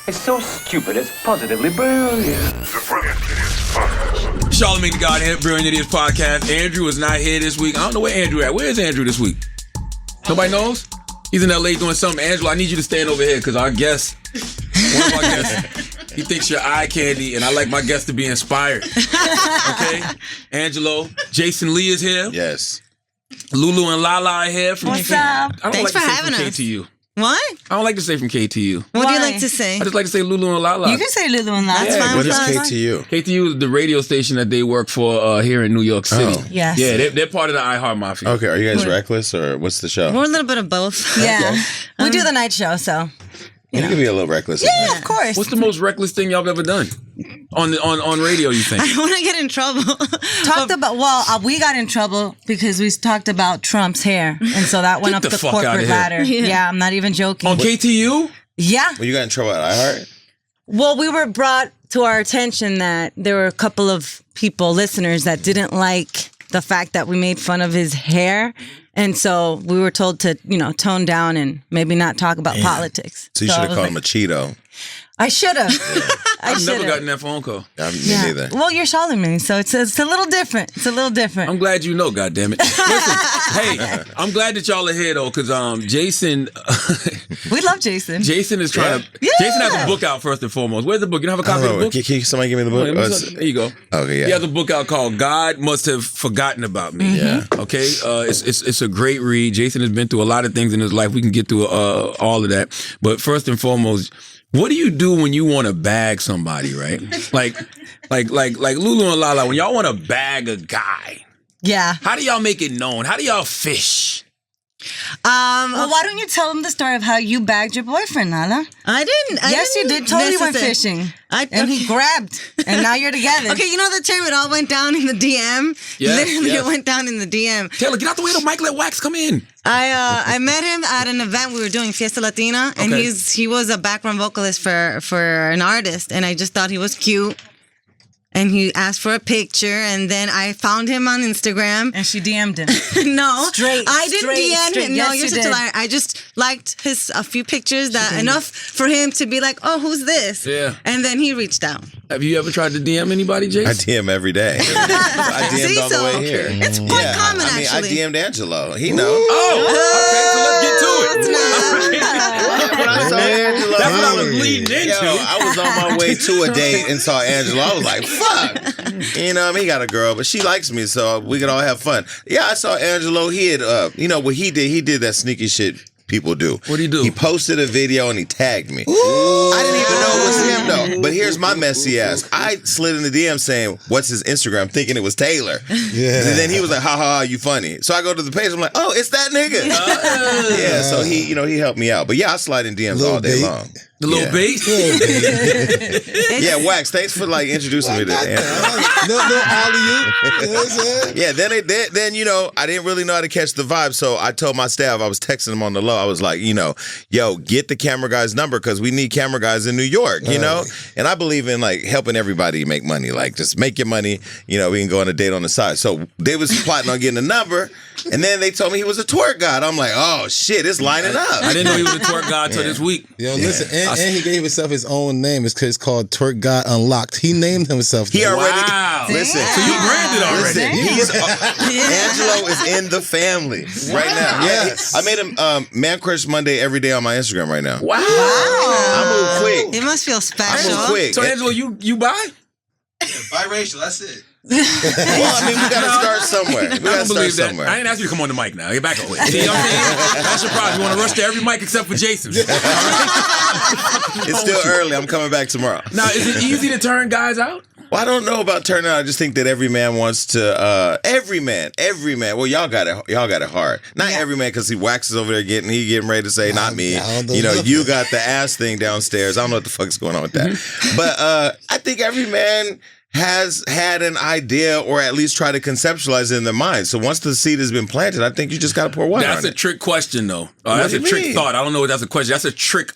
It's so stupid, it's positively brilliant. The Brilliant Idiots Podcast. Charlamane Tha God here, Brilliant Idiots Podcast. Andrew is not here this week. I don't know where Andrew at. Where is Andrew this week? Nobody knows? He's in LA doing something. Angelo, I need you to stand over here because our guest, one of our guests, he thinks you're eye candy, and I like my guests to be inspired. Okay? Angelo, Jason Lee is here. Yes. Lulu and Lala are here. What's up? I don't Thanks like for to say having from us. KTU. What? I don't like to say from KTU. What do you Why? like to say? I just like to say Lulu and Lala. You can say Lulu and Lala. That's fine. What is Fine. KTU? KTU is the radio station that they work for here in New York City. Oh. Yes. Yeah, they're part of the iHeart Mafia. Okay, are you guys reckless or what's the show? We're a little bit of both. Yeah. We do the night show, so. You can be a little reckless. Yeah, of course. What's the most reckless thing y'all have ever done on radio, you think? I don't want to get in trouble. We got in trouble because we talked about Trump's hair, and so that went Get up the the fuck outta corporate here. ladder. Yeah, I'm not even joking. On KTU? Yeah. Well, you got in trouble at iHeart? Well, we were brought to our attention that there were a couple of people, listeners, that didn't like the fact that we made fun of his hair. And so we were told to, tone down and maybe not talk about politics. So you should have called him a Cheeto. I should have. I've never gotten that phone call. Me neither. Well, you're Charlamagne, so it's a little different. It's a little different. I'm glad you know, goddammit. Listen, hey, I'm glad that y'all are here though, because Jason We love Jason. Jason is trying to Jason has a book out first and foremost. Where's the book? You don't have a I copy of don't the know. book? Can somebody give me the book? There you go. Okay, yeah. He has a book out called God Must Have Forgotten About Me. Yeah. Okay. It's a great read. Jason has been through a lot of things in his life. We can get through all of that. But first and foremost, what do you do when you want to bag somebody, right? like Lulu and Lala, when y'all want to bag a guy, Yeah. how do y'all make it known? How do y'all fish? Well, why don't you tell them the story of how you bagged your boyfriend, Lala? I didn't. Yes, you did. Totally went fishing. And he grabbed, and now you're together. Okay, you know the term, it all went down in the DM? Yes, Literally, yes. it went down in the DM. Taylor, get out the way of the mic. Let Wax come in. I met him at an event we were doing, Fiesta Latina, and Okay. he was a background vocalist for an artist, and I just thought he was cute. And he asked for a picture, and then I found him on Instagram. And she DM'd him. No, Straight, I didn't straight, DM straight. him. No, Yes, you're you such a did. liar. I just liked a few pictures that enough for him to be like, oh, who's this? Yeah. And then he reached out. Have you ever tried to DM anybody, Jason? I DM every day. I DM'd See, on the so way here. it's quite common, I actually. DM'd Angelo. He knows. Oh, okay, so let's get to it. When I saw Angelo, That's what I was leading into. I was on my way to a date and saw Angelo. I was like, fuck. You know, he got a girl, but she likes me, so we can all have fun. Yeah, I saw Angelo. He had, what he did? He did that sneaky shit people do. What'd he do? He posted a video and he tagged me. I didn't even know it was him, though. But here's my messy ass. I slid in the DM saying, what's his Instagram? Thinking it was Taylor. Yeah. And then he was like, ha ha, you funny. So I go to the page. I'm like, oh, it's that nigga. Yeah, so he helped me out. But yeah, I slide in DMs all day long. The little bait? Yeah, Wax, thanks for introducing me to Anthony. Yeah, then I didn't really know how to catch the vibe, so I told my staff, I was texting them on the low, I was like, yo, get the camera guy's number because we need camera guys in New York, you know? And I believe in helping everybody make money. Just make your money, we can go on a date on the side. So they was plotting on getting a number, and then they told me he was a twerk god. I'm like, oh shit, it's lining up. I didn't know he was a twerk god until this week. Yo, listen, and he gave himself his own name. It's called Twerk God Unlocked. He named himself that. He already. Wow. Listen, So you branded already. Listen, Angelo is in the family right now. Yes. I made him Man Crush Monday every day on my Instagram right now. Wow. I move quick. It must feel I special. move quick. So, Angelo, you buy? Biracial, that's it. Well, I mean, we got to start somewhere. We got I to don't start believe that. somewhere. I didn't ask you to come on the mic now. Get back away. See what I'm saying? That's your problem. You want to rush to every mic except for Jason's. It's still early. I'm coming back tomorrow. Now, is it easy to turn guys out? Well, I don't know about turning out. I just think that every man wants to. Every man. Well, y'all got it hard. Not every man, because he waxes over there getting ready to say, not me. You got the ass thing downstairs. I don't know what the fuck's going on with that. But I think every man has had an idea, or at least try to conceptualize it in their mind. So once the seed has been planted, I think you just got to pour water on it. That's a trick question, though. That's a trick thought. I don't know if that's a question. That's a trick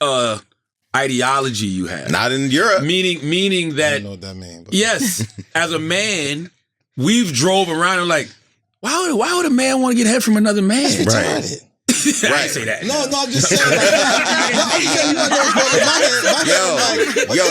ideology you have. Not in Europe. Meaning that, I don't know what that means. But. yes, as a man, we've drove around and why would a man want to get head from another man? Retarded. I didn't say that. No, I'm just saying. I'm just saying, you know, my head, Yo,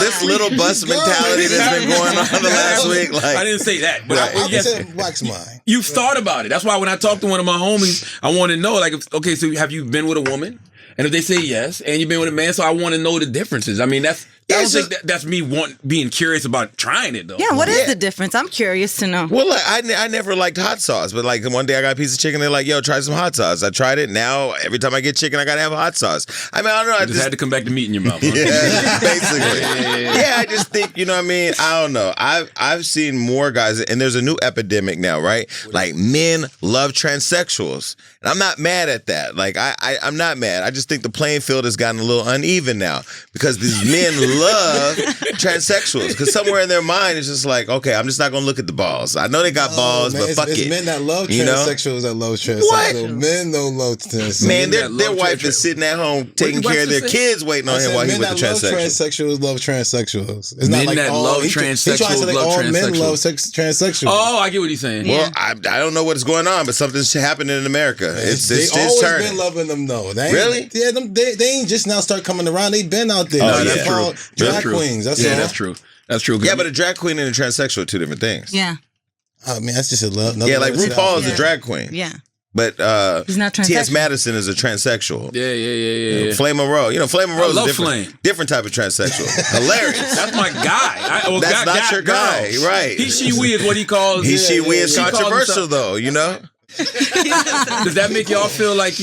this little bus mentality that's been going on the last week. Like, I didn't say that, but I yes, said wax mine. you've thought about it. That's why when I talk to one of my homies, I want to know, like, okay, so have you been with a woman? And if they say yes, and you've been with a man, so I want to know the differences. I mean, I don't think that's me being curious about trying it, though. Yeah, what is the difference? I'm curious to know. well, like, I never liked hot sauce, but like one day I got a piece of chicken. They're like, "Yo, try some hot sauce." I tried it. Now every time I get chicken, I gotta have hot sauce. I mean, I don't know. I just had to come back to meat in your mouth. Huh? Yeah, basically. Yeah, I just think, you know what I mean? I don't know. I've seen more guys, and there's a new epidemic now, right? Like, men love transsexuals. And I'm not mad at that. Like, I'm not mad. I just think the playing field has gotten a little uneven now because these men love transsexuals. Because somewhere in their mind, it's just like, okay, I'm just not going to look at the balls. I know they got balls, man, but fuck it's it. men that love You know? transsexuals that love transsexuals. What? Men don't love transsexuals. Man, their love wife is sitting at home taking What care of you their say? kids waiting on him while he with the transsexual. Love transsexuals. It's Men not like that all, love he trying to say transsexuals like love all men transsexuals. love transsexuals. Oh, I get what he's saying. Well, I don't know what's going on, but something's happening in America. It's always turning. been loving them though. They ain't, Really? Yeah, they ain't just now start coming around. They been out there. Oh, They're yeah. called That's drag true. queens. That's yeah, all. that's true. That's true. Yeah, but a drag queen and a transsexual are two different things. Yeah. I mean, that's just a love. Yeah, like RuPaul is Yeah. a drag queen. Yeah. But He's not T.S. transsexual. Madison is a transsexual. Yeah. Flame Monroe. You know, Flame Monroe is love a different type of transsexual. Hilarious. That's my guy. That's not your guy, girls. right. He, she, we is what he calls. He, she, we is He calls controversial, himself- though, you know? Does that make y'all feel like,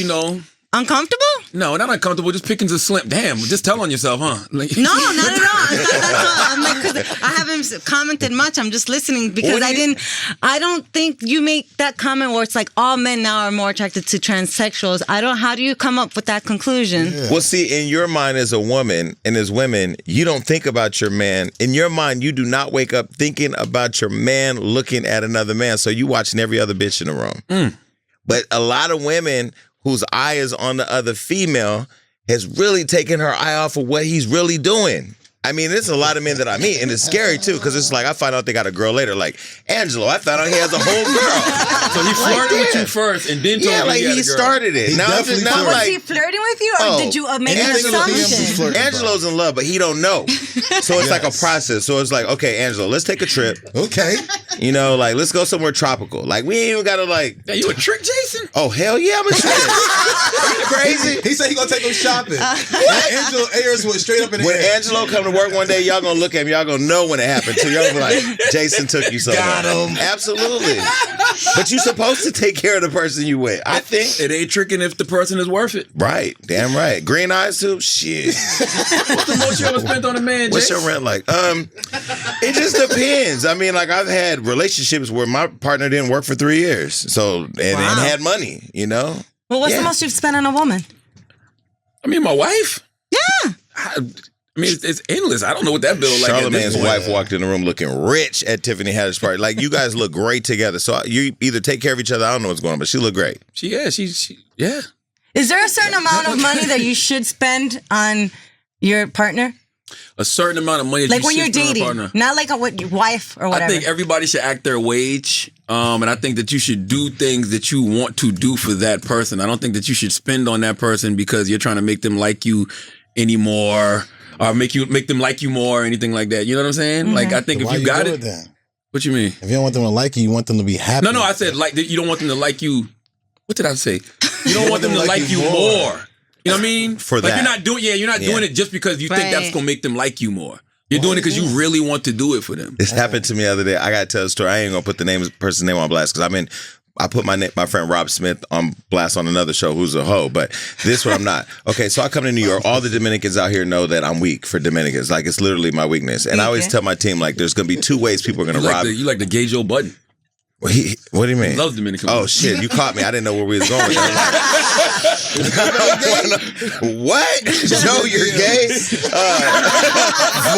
Uncomfortable? no, not uncomfortable, just pickings are slim. Damn, just tell on yourself, huh? Like, No, not at all. That's all. I'm like, 'cause I haven't commented much. I'm just listening because I don't think you make that comment where it's like all men now are more attracted to transsexuals. How do you come up with that conclusion? Yeah. Well, see, in your mind as a woman and as women, you don't think about your man. In your mind, you do not wake up thinking about your man looking at another man. So you watching every other bitch in the room. But a lot of women whose eye is on the other female has really taken her eye off of what he's really doing. I mean, there's a lot of men that I meet, and it's scary too, because it's like I find out they got a girl later. Like Angelo, I found out he has a whole girl. so he flirted with you first and then told Yeah, you like he had a he girl. started it. He Now I'm definitely just not flirted. Was he like flirting with you, or Oh, did you make an Angelo DMs was assumption? flirting, bro. Angelo's in love, but he don't know. So it's like a Yes. process. So it's like, okay, Angelo, let's take a trip. Okay. You know, like let's go somewhere tropical. Like we ain't even gotta like. Yeah, you a trick, Jason? Oh hell yeah, I'm a trick. Are you crazy? He said he gonna take him shopping. And Angelo Ayers went straight up in the When air. Angelo come to work one day, y'all gonna look at me. Y'all gonna know when it happened too. Y'all gonna be like, Jason took you somewhere. Got him. Absolutely. But you're supposed to take care of the person you with. I think. It ain't tricking if the person is worth it. Right. Damn right. Green eyes too. Shit. What's the most you ever spent on a man, What's Jason? your rent like? It just depends. I mean, like I've had relationships where my partner didn't work for 3 years, so and had money. You know. Well, what's Yeah. the most you've spent on a woman? I mean, my wife? Yeah. I mean, it's endless. I don't know what that bill like. at this Charlamagne's point. wife walked in the room looking rich at Tiffany Haddish's party. Like you guys look great together. So you either take care of each other. I don't know what's going on, but she looked great. She yeah. Is there a certain amount of money that you should spend on your partner? A certain amount of money. Like you when you're should spend on a dating, partner. not like your wife or whatever. I think everybody should act their wage. And I think that you should do things that you want to do for that person. I don't think that you should spend on that person because you're trying to make them like you anymore or make them like you more or anything like that. You know what I'm saying? Like, I think Why if you got do it. then? What you mean? If you don't want them to like you want them to be happy. No, I said like you don't want them to like you. What did I say? You don't want them to like you more. You know what I mean? For like that. you're not doing it just because you think that's Right. gonna make them like you more. You're doing it because you really want to do it for them. This happened to me the other day. I gotta tell a story. I ain't gonna put the person's name on blast because I put my friend Rob Smith on blast on another show who's a hoe, but this one I'm not. Okay, so I come to New York. All the Dominicans out here know that I'm weak for Dominicans. Like, it's literally my weakness. And I always tell my team, like, there's going to be 2 ways people are going to rob. You like the gay Joe Budden. What do you mean? Love Dominican. Oh, shit. You caught me. I didn't know where we was going with that. What? Joe, you're gay?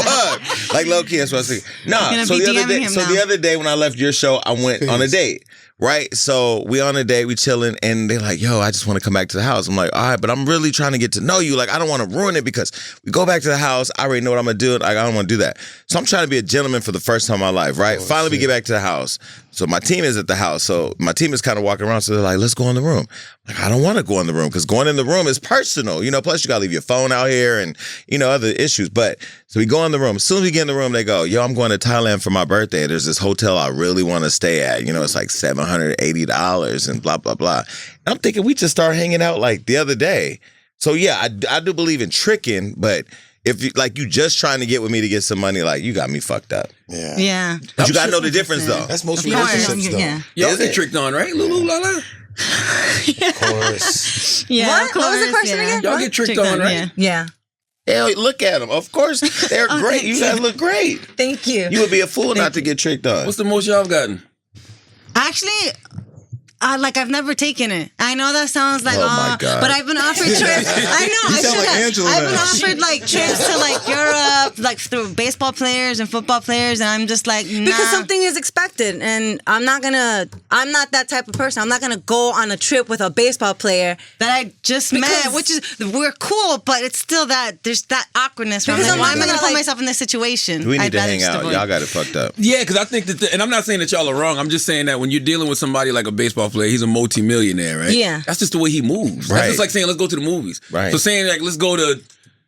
Fuck. Like, low key, that's what I was thinking. Nah, Gonna so be the other DMing day, him so now. the other day when I left your show, I went on a date. Right? So we on a date, we chilling, and they're like, yo, I just want to come back to the house. I'm like, all right, but I'm really trying to get to know you. Like, I don't want to ruin it because we go back to the house, I already know what I'm going to do. Like, I don't want to do that. So I'm trying to be a gentleman for the first time in my life, right? Finally, we get back to the house. So my team is at the house. So my team is kind of walking around. So they're like, let's go in the room. Like, I don't want to go in the room because going in the room is personal. Plus you got to leave your phone out here and, other issues. But so we go in the room. As soon as we get in the room, they go, yo, I'm going to Thailand for my birthday. There's this hotel I really want to stay at. It's like $780 and blah, blah, blah. And I'm thinking we just started hanging out like the other day. So yeah, I do believe in tricking, but if you just trying to get with me to get some money, like you got me fucked up. Yeah. But you got to know the difference though. That's most relationships though. Yeah. Y'all get tricked on, right? Lulu, Lala? Of course. Yeah. What was the question again? Y'all get tricked on, right? Yeah. Hell, look at them. Of course, they're great. You guys look great. Thank you. You would be a fool not to get tricked on. What's the most y'all have gotten? Actually, I've never taken it. I know that sounds like, Oh, my God. but I've been offered trips. I know. You I sound should like have. Angela I've been now. offered trips to Europe, through baseball players and football players, and I'm just like, nah. Because something is expected, and I'm not that type of person. I'm not gonna go on a trip with a baseball player that I just met, which is we're cool, but it's still there's that awkwardness. Where I'm Because like, I'm why not am I gonna gonna, put myself in this situation? We need I'd to rather hang just out. avoid. Y'all got it fucked up. Yeah, because I think that, and I'm not saying that y'all are wrong. I'm just saying that when you're dealing with somebody like a baseball player, he's a multi-millionaire, right? Yeah. That's just the way he moves. Right. That's just like saying, let's go to the movies. Right. So saying, let's go to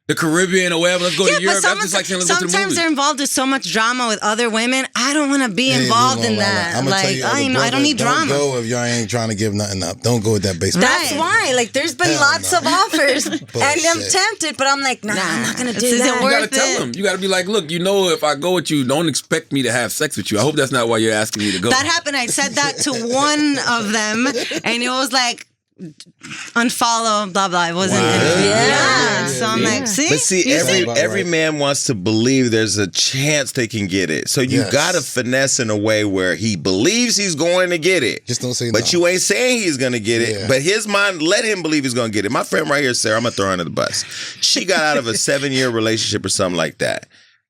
the Caribbean or whatever, let's go to Europe. That's just like saying, let's go to the sometimes movies. they're involved in so much drama with other women. I don't want to be involved in that. I'm gonna tell you, I don't need drama. Don't go if y'all ain't trying to give nothing up. Don't go with that baseball. That's why. There's been lots of offers, and I'm tempted, but I'm like, nah, I'm not gonna do This isn't that. You gotta worth tell it. them. You gotta be like, look, if I go with you, don't expect me to have sex with you. I hope that's not why you're asking me to go. That happened. I said that to one of them, and it was like, unfollow, blah blah. It wasn't. Yeah. So I'm like, see. But see, every man wants to believe there's a chance they can get it. So you gotta finesse in a way where he believes he's going to get it. Just don't say But no. you ain't saying he's gonna get it. Yeah. But his mind let him believe he's gonna get it. My friend right here, Sarah, I'm gonna throw her under the bus. She got out of a 7-year relationship or something like that.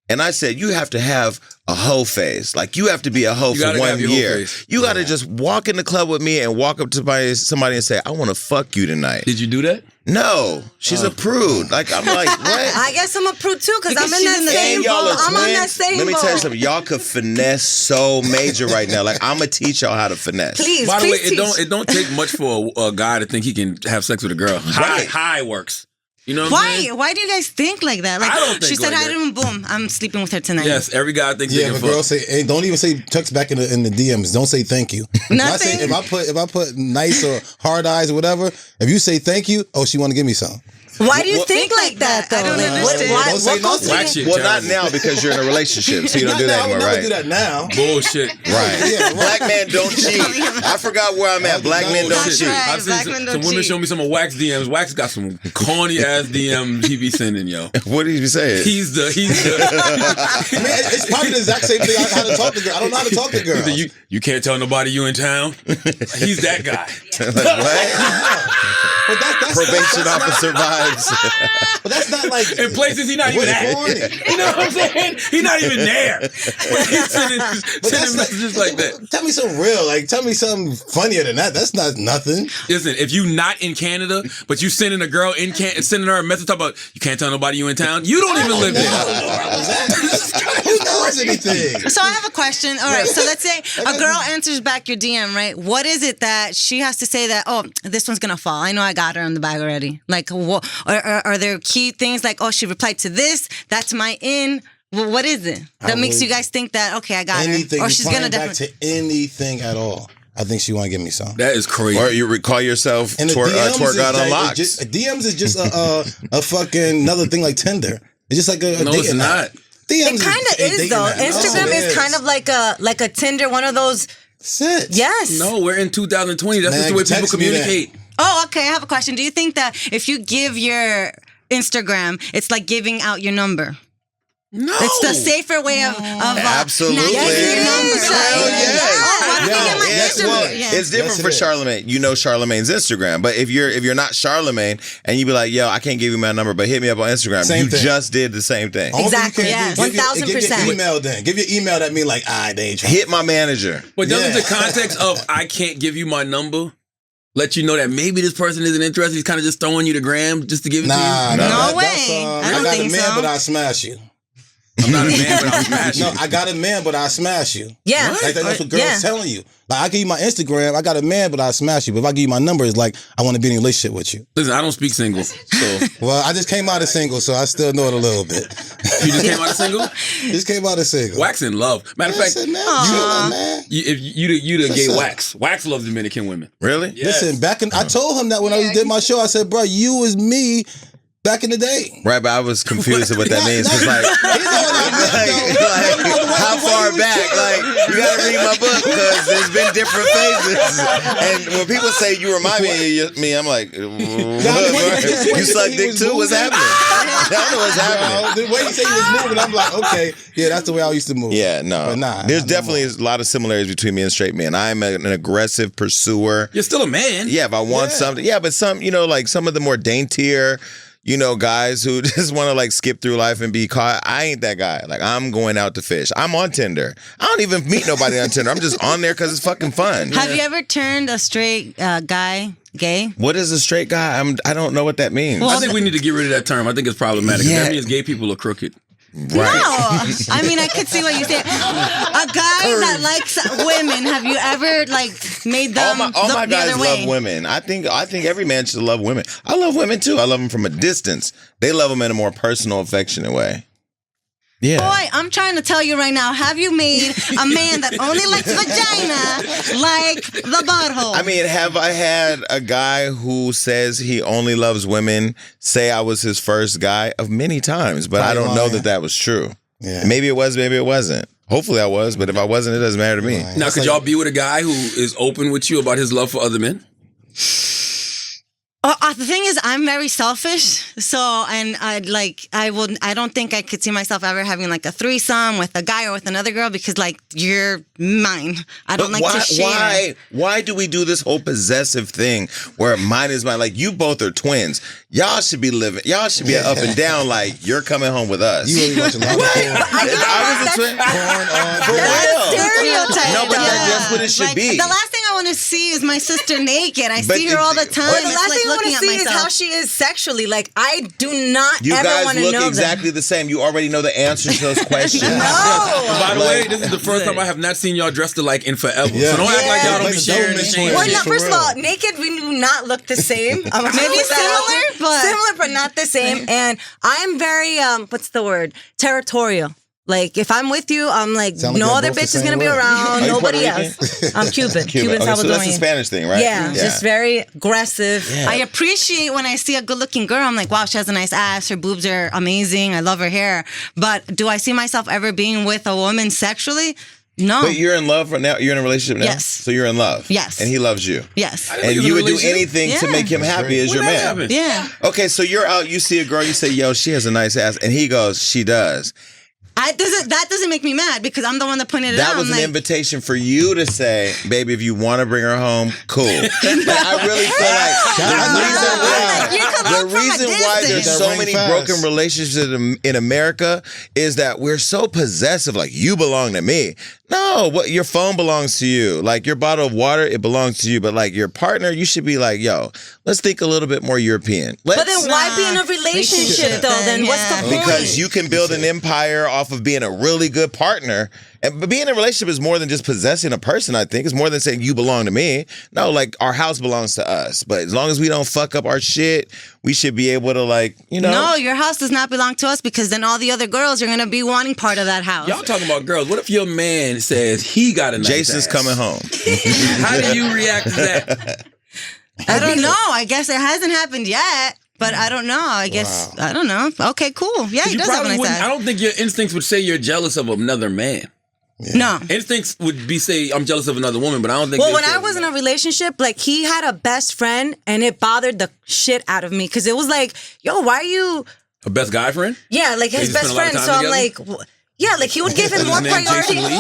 And I said, you have to have a hoe phase. You have to be a hoe You for gotta 1 have your hoe year. face. You got to just walk in the club with me and walk up to somebody and say, I want to fuck you tonight. Did you do that? No, she's a prude. I'm like, what? I guess I'm a prude too, because I'm in she's that in the same And y'all boat. are I'm on that twins. same Let me boat. tell you something. Y'all could finesse so major right now. I'm gonna teach y'all how to finesse. Please, By the way, please it don't take much for a guy to think he can have sex with a girl. High works. You know what I'm Why? saying? Why do you guys think like that? I don't think she said like hi that. to him. Boom. I'm sleeping with her tonight. Yes, every guy thinks Yeah, they if can a girl fuck. say, hey, don't even say text back in the DMs. Don't say thank you. Nothing. If I put nice or hard eyes or whatever, if you say thank you, she want to give me some. Why do you think like that, though? I don't understand. Don't say What goes nothing. Whack shit, Well, not Charlie. now because you're in a relationship, so you don't do that I would anymore, never right? do that now. Bullshit. Right. Yeah, right. Black men don't cheat. I forgot where I'm at. Black men don't That's cheat. right. I've seen Black some, men some don't women cheat. show me some of Wax DMs. Wax got some corny ass DMs he be sending, yo. What did you say? He's the I mean, it's probably the exact same thing. How to talk to girls. I don't know how to talk to girls. you can't tell nobody you in town. He's that guy. What? But that's Probation officer vibes. But that's not like In places he not even at. corny. You know what I'm saying? He's not even there. But he's sending messages like that. Tell me something real. Tell me something funnier than that. That's not nothing. Listen, if you not in Canada, but you sending a girl in Canada, sending her a message talking about you can't tell nobody you in town, you don't even live there. Who knows anything? So I have a question. All right. So let's say a girl answers back your DM, right? What is it that she has to say that, oh, this one's going to fall? I know I got her in the bag already. Are there key things like, oh, she replied to this? That's my in. Well, what is it that makes you guys think that, okay, I got Anything. her? Or she's going to back definitely. to anything at all. I think she want to give me some. That is crazy. Or you recall yourself And the twerk God unlocked. DMs is just a fucking another thing like Tinder. It's just like a No, dating it's app. not. DMs It kind of is, though. Instagram is kind of like a Tinder, one of those. Sit. Yes. No, we're in 2020. That's just Man, the way people text me that. communicate. Oh, okay. I have a question. Do you think that if you give your Instagram, it's like giving out your number? No. It's the safer way of Absolutely. not giving your number. Hell yes. I don't think Yes, my well, Instagram. Yeah. it's different Yes, it for is. Charlamagne. You know Charlamagne's Instagram, but if you're not Charlamagne and you be like, yo, I can't give you my number, but hit me up on Instagram, Same you thing. just did the same thing. Only thing you Exactly, can't do is yeah. give your 1000%. email then. Give your email that mean like, they ain't trying. Hit my manager. But doesn't Yeah. the context of I can't give you my number let you know that maybe this person isn't interested? He's kind of just throwing you the gram just to give it to you? Nah, No that's, way. I don't got think a man, so. but I smash you. I'm not a man, but I'll smash you. No, I got a man, but I smash you. Yeah. Like that's what girls telling you. Like I give you my Instagram, I got a man, but I smash you. But if I give you my number, it's like I want to be in a relationship with you. Listen, I don't speak single, so Well, I just came out of single, so I still know it a little bit. you just came out of single. Just came out of single. Wax in love. Matter of fact, Listen, man, if you the gay Listen. Wax. Wax loves Dominican women. Really? Yes. Listen, I told him that when I did my show, I said, bro, you was me back in the day. Right, but I was confused at what that means. Cause like how far back? Like, you gotta read my book because there's been different phases. And when people say you remind me of me, I'm like, you suck dick too? What's happening? I don't know what's happening. The way you say he was moving, I'm like, okay, yeah, that's the way I used to move. Yeah, no. But nah, there's definitely a lot of similarities between me and straight men. I'm an aggressive pursuer. You're still a man. Yeah, if I want something. Yeah, but some, like some of the more daintier, guys who just want to like skip through life and be caught. I ain't that guy. Like I'm going out to fish. I'm on Tinder. I don't even meet nobody on Tinder. I'm just on there because it's fucking fun. Have you ever turned a straight guy gay? What is a straight guy? I don't know what that means. I think we need to get rid of that term. I think it's problematic. Yeah. That means gay people are crooked. Right. No, I mean I could see what you say. A guy that likes women. Have you ever like made them all my look the guys other love way? women. I think every man should love women. I love women too. I love them from a distance. They love them in a more personal, affectionate way. Yeah. Boy, I'm trying to tell you right now. Have you made a man that only likes vagina like the butthole? I mean, have I had a guy who says he only loves women say I was his first guy? Of many times, but I don't know that was true. Yeah. Maybe it was, maybe it wasn't. Hopefully I was, but if I wasn't, it doesn't matter to me. Now, could y'all be with a guy who is open with you about his love for other men? The thing is, I'm very selfish. So, and I don't think I could see myself ever having like a threesome with a guy or with another girl because like you're mine. I don't But like to share. Why do we do this whole possessive thing where mine is mine? Like you both are twins. Y'all should be up and down like you're coming home with us. You really watching Lala I was a twin. For real. Stereotype. No, but that's what it should Like, be. The last thing I want to see is my sister naked. I But see her all the time. But the It's last like thing I want looking to at see is myself. how she is sexually. Like, I do not You ever guys want to look know exactly the same. You already know the answers to those questions. By the way, this is the first time I have not seen y'all dressed alike in forever. Yeah. So don't act like y'all don't be Like, sharing don't the mention same it. Well, shit. no, For first of real. all, naked, we do not look the same. Maybe similar, but not the same. And I'm very, what's the word? Territorial. Like, if I'm with you, I'm like, Sound like no y'all other both the bitch is same going to be way. around. Are you Nobody Puerto else. I'm Cuban. Cuban. Okay, so that's the Salvadorian. Spanish thing, right? Yeah, just very aggressive. Yeah. I appreciate when I see a good-looking girl. I'm like, wow, she has a nice ass. Her boobs are amazing. I love her hair. But do I see myself ever being with a woman sexually? No. But you're in love right now? You're in a relationship now? Yes. So you're in love? Yes. And he loves you? Yes. And you would do anything to Yeah. make him happy as your When that man? happened? Yeah. Okay, so you're out, you see a girl, you say, yo, she has a nice ass. And he goes, she does. That doesn't make me mad because I'm the one that pointed it out. That was I'm an like, invitation for you to say, baby, if you want to bring her home, cool. But I really feel like the reason why there's so That many ring fast. broken relationships in America is that we're so possessive. Like, you belong to me. No, your phone belongs to you. Like, your bottle of water, it belongs to you. But like your partner, you should be like, yo, let's think a little bit more European. But then why be in a relationship, Relationship, though? Then what's the yeah. point? Because you can build an empire off of being a really good partner. But being in a relationship is more than just possessing a person, I think. It's more than saying you belong to me. No, like our house belongs to us. But as long as we don't fuck up our shit, we should be able to No, your house does not belong to us because then all the other girls are going to be wanting part of that house. Y'all talking about girls. What if your man says he got a nice Jason's ass? coming home. How do you react to that? I don't know. I guess it hasn't happened yet. But I don't know. I guess, I don't know. Okay, cool. Yeah, he You does have a probably nice wouldn't. I ass. don't think your instincts would say you're jealous of another man. No. Instincts would be say I'm jealous of another woman, but I don't think. Well, they when say I was in a relationship, like he had a best friend and it bothered the shit out of me because it was like, yo, why are you? a best guy friend. Yeah, like They his just best spend a lot of friend. So time I'm like, yeah, like he would give him more His name priority. Jason Lee?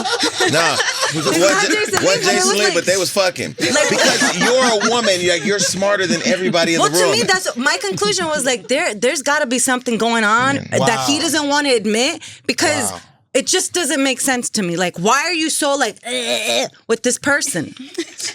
No, not Jason Lee, what but it Jason was Lee, like- but they was fucking. Because you're a woman, you're smarter than everybody in Well, the room. to me, that's my conclusion was like there's got to be something going on that he doesn't want to admit because it just doesn't make sense to me. Like, why are you so like with this person?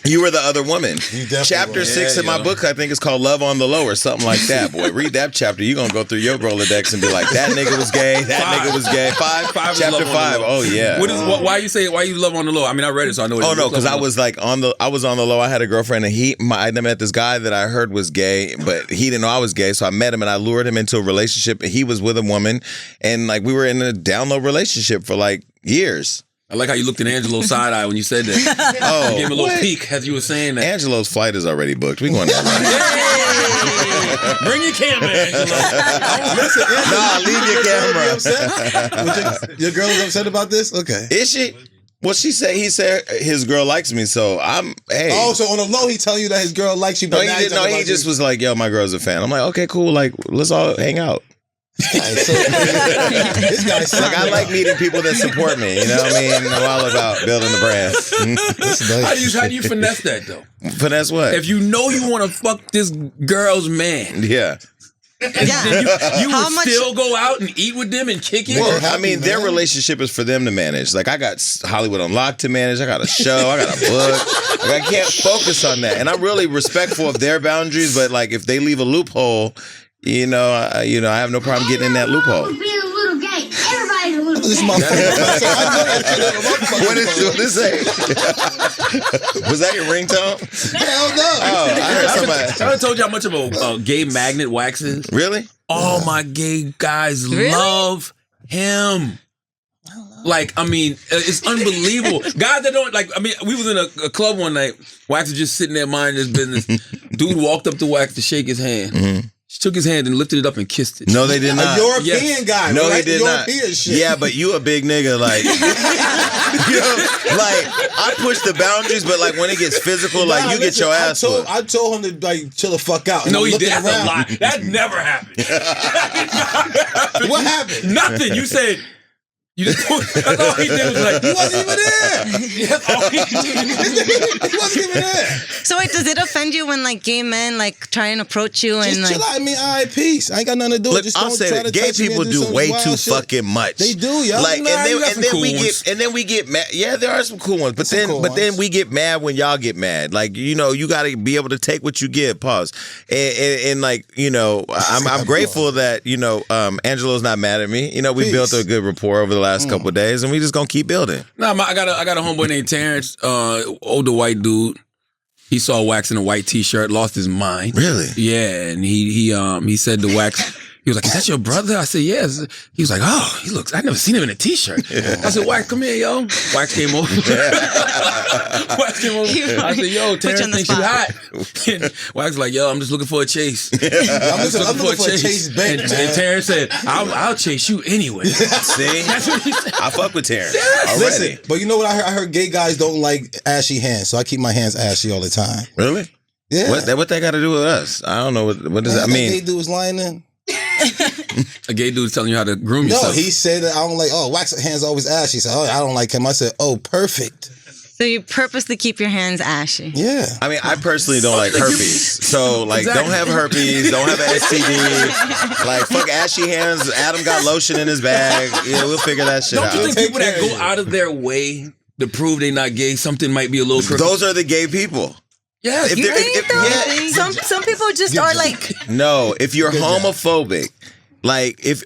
You were the other woman. You definitely Chapter were. 6 in my book, I think, is called Love on the Low or something like that. Boy, read that chapter. You're going to go through your Rolodex and be like, that nigga was gay. That nigga was gay. Five is chapter Love on the 5. Low. Oh, yeah. Why you love on the low? I mean, I read it, so I know what Oh it no, is. because I was like I was on the low. I had a girlfriend, and I met this guy that I heard was gay, but he didn't know I was gay. So I met him, and I lured him into a relationship. And he was with a woman, and like we were in a down low relationship for like years. I like how you looked at Angelo's side eye when you said that. Oh, You gave him a little what? peek as you were saying that. Angelo's flight is already booked. We going that way. Bring your camera, Angelo. Nah, leave your camera. Your girl is upset about this? Okay. Is she? Well, he said his girl likes me, so hey. Oh, so on the low, he telling you that his girl likes you, but No, now he didn't. No, he just was like, "Yo, my girl's a fan." I'm like, "Okay, cool. Like, let's all hang out." This guy's Like, I like meeting people that support me. You know what I mean? I'm all about building the brand. How do you finesse that though? Finesse what? If you know you want to fuck this girl's man, Yeah. Yeah. you How would much- still go out and eat with them and kick it. Well, I happy, mean, their man. relationship is for them to manage. Like, I got Hollywood Unlocked to manage. I got a show. I got a book. Like, I can't focus on that. And I'm really respectful of their boundaries. But like, if they leave a loophole, I have no problem getting in that loophole. Being a little gay. Everybody's a little This gay. What did it say? Was that your ringtone? Hell no. Oh, I heard somebody. I told you how much of a gay magnet Wax is. Really? All my gay guys Really? love him. Like, I mean, it's unbelievable. Guys that don't, like, I mean, we was in a club one night. Wax was just sitting there minding his business. Dude walked up to Wax to shake his hand. Mm-hmm. She took his hand and lifted it up and kissed it. No, they did not. A European Yes. guy. No, right? they did not. European shit. Yeah, but you a big nigga, like, like I push the boundaries, but like when it gets physical, like Nah, you get listen, your ass whooped. I told him to like chill the fuck out. And No, I'm he looking did. That's a around. lie. That never happened. What happened? Nothing. You said. You just that's all he did was like, He wasn't even there. that's all he did. He wasn't even there. So wait, does it offend you when like gay men like try and approach you and Just like? chill out. I mean, all right, peace. I ain't got nothing to do. Look, Just I'll don't say try that to gay touch me people and do some way wild too shit. fucking much. They do, yo. Like, Nah, you got some cool ones. and then we get mad. Yeah, there are some cool ones, but then cool then ones. we get mad when y'all get mad. Like, you got to be able to take what you get. Pause. And like, I'm grateful that Angelo's not mad at me. We Peace. built a good rapport over the last couple of days, and we just gonna keep building. Nah, I got a homeboy named Terrence, older white dude. He saw Wax in a white T-shirt, lost his mind. Really? Yeah, and he said to Wax, he was like, "Is that your brother?" I said, "Yes." He was like, "Oh, he looks. I never seen him in a T-shirt." I said, "Wax, come here, yo." Wax came over. Wax came over. I said, "Yo, Put you Terrence on the thinks you spot. hot." And Wax was like, "Yo, I'm just looking for a chase." I'm looking for a chase bait, And man. Terrence said, "I'll chase you anyway." See, That's what he said. I fuck with Terrence already. Listen, but you know what I heard? I heard gay guys don't like ashy hands, so I keep my hands ashy all the time. Really? Yeah. What that got to do with us? I don't know. What does that mean? Gay dude was lying in. A gay dude's telling you how to groom No, yourself. he said that I don't like. Oh, Wax hands always ashy. He said, oh, I don't like him. I said, oh, perfect. So you purposely keep your hands ashy. Yeah. I mean, I personally don't like herpes. So, like, Exactly. don't have herpes. Don't have an STD. Like, fuck ashy hands. Adam got lotion in his bag. Yeah, we'll figure that shit Don't you out. think Take people that care of go you. out of their way to prove they're not gay, something might be a little crooked? Those are the gay people. Yes. If You they're- think if- though? yeah. Some people just are like, No, if you're Good job. homophobic, like if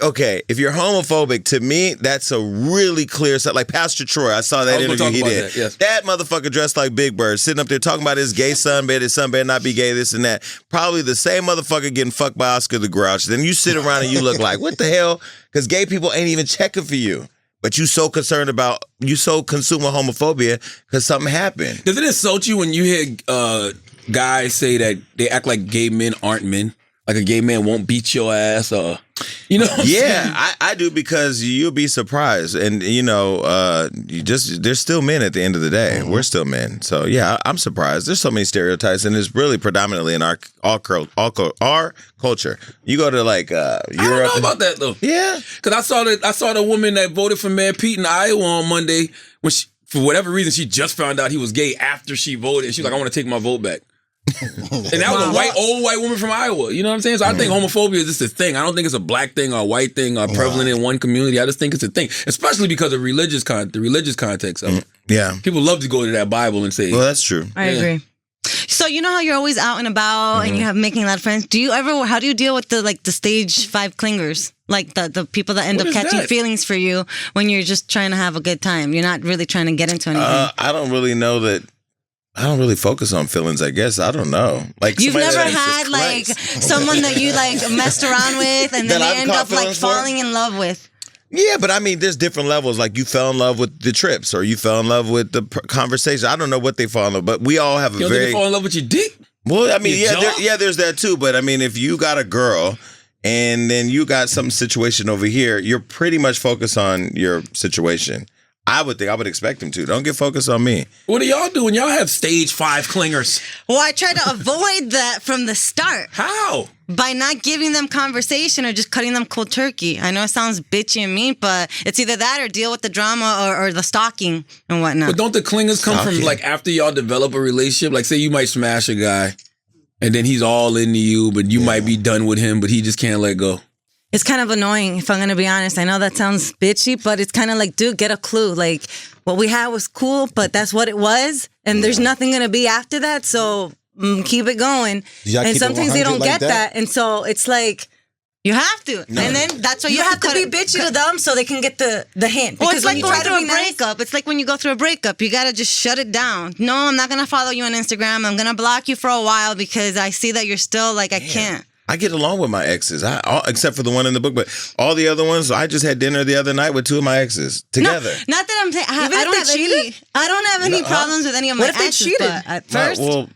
you're homophobic, to me that's a really clear set. Like Pastor Troy, I saw that I was gonna interview he talk did. about that, yes. That motherfucker dressed like Big Bird, sitting up there talking about his gay son, his son better not be gay, this and that. Probably the same motherfucker getting fucked by Oscar the Grouch. Then you sit around and you look like, what the hell? Because gay people ain't even checking for you. But you so consumed about, you so consumed with homophobia because something happened. Does it insult you when you hear guys say that they act like gay men aren't men? Like a gay man won't beat your ass or, you know what I'm Yeah, saying? I do because you'll be surprised. And, there's still men at the end of the day. We're still men. So, yeah, I'm surprised. There's so many stereotypes, and it's really predominantly in our culture. You go to, like, I Europe. don't know about that, though. Yeah. Because I saw the woman that voted for Mayor Pete in Iowa on Monday when she, for whatever reason, she just found out he was gay after she voted. And she was like, I want to take my vote back. And that was a old white woman from Iowa. You know what I'm saying? So I think homophobia is just a thing. I don't think it's a black thing or a white thing or prevalent in one community. I just think it's a thing, especially because of the religious context of it. Yeah. People love to go to that Bible and say, Well, that's true. I agree. So you know how you're always out and about and you have making a lot of friends. How do you deal with the stage 5 clingers? Like the people that end What up is catching that? feelings for you when you're just trying to have a good time. You're not really trying to get into anything. I don't really know that. I don't really focus on feelings, I guess. I don't know. Like You've somebody never that had just like collects. someone that you like messed around with and then That they I've end caught up like feelings for? falling in love with. Yeah, but I mean, there's different levels. Like you fell in love with the trips, or you fell in love with the conversation. I don't know what they fall in love, but we all have a you don't very. think you fall in love with your dick? Well, I mean, Your jaw? there's that too. But I mean, if you got a girl and then you got some situation over here, you're pretty much focused on your situation. I would expect him to. Don't get focused on me. What do y'all do when y'all have stage 5 clingers? Well, I try to avoid that from the start How? by not giving them conversation or just cutting them cold turkey. I know it sounds bitchy and mean, but it's either that or deal with the drama or the stalking and whatnot. But don't the clingers come from Stalking. like after y'all develop a relationship? Like say you might smash a guy and then he's all into you, but you might be done with him, but he just can't let go. It's kind of annoying, if I'm going to be honest. I know that sounds bitchy, but it's kind of like, dude, get a clue. Like, what we had was cool, but that's what it was. And there's nothing going to be after that. So keep it going. Y'all And keep it sometimes they 100 don't like get that? that. And so it's like, you have to. And then that's why you have to cut be it- bitchy to them so they can get the hint. Well, Because it's when like you going try to through be a nice, breakup. It's like when you go through a breakup, you got to just shut it down. No, I'm not going to follow you on Instagram. I'm going to block you for a while because I see that you're still like, I can't. I get along with my exes, except for the one in the book, but all the other ones. I just had dinner the other night with 2 of my exes together. No, not that I'm saying. I Even if don't they have any. cheated? I don't have any problems with any of my What if they exes. cheated? But at first, Well,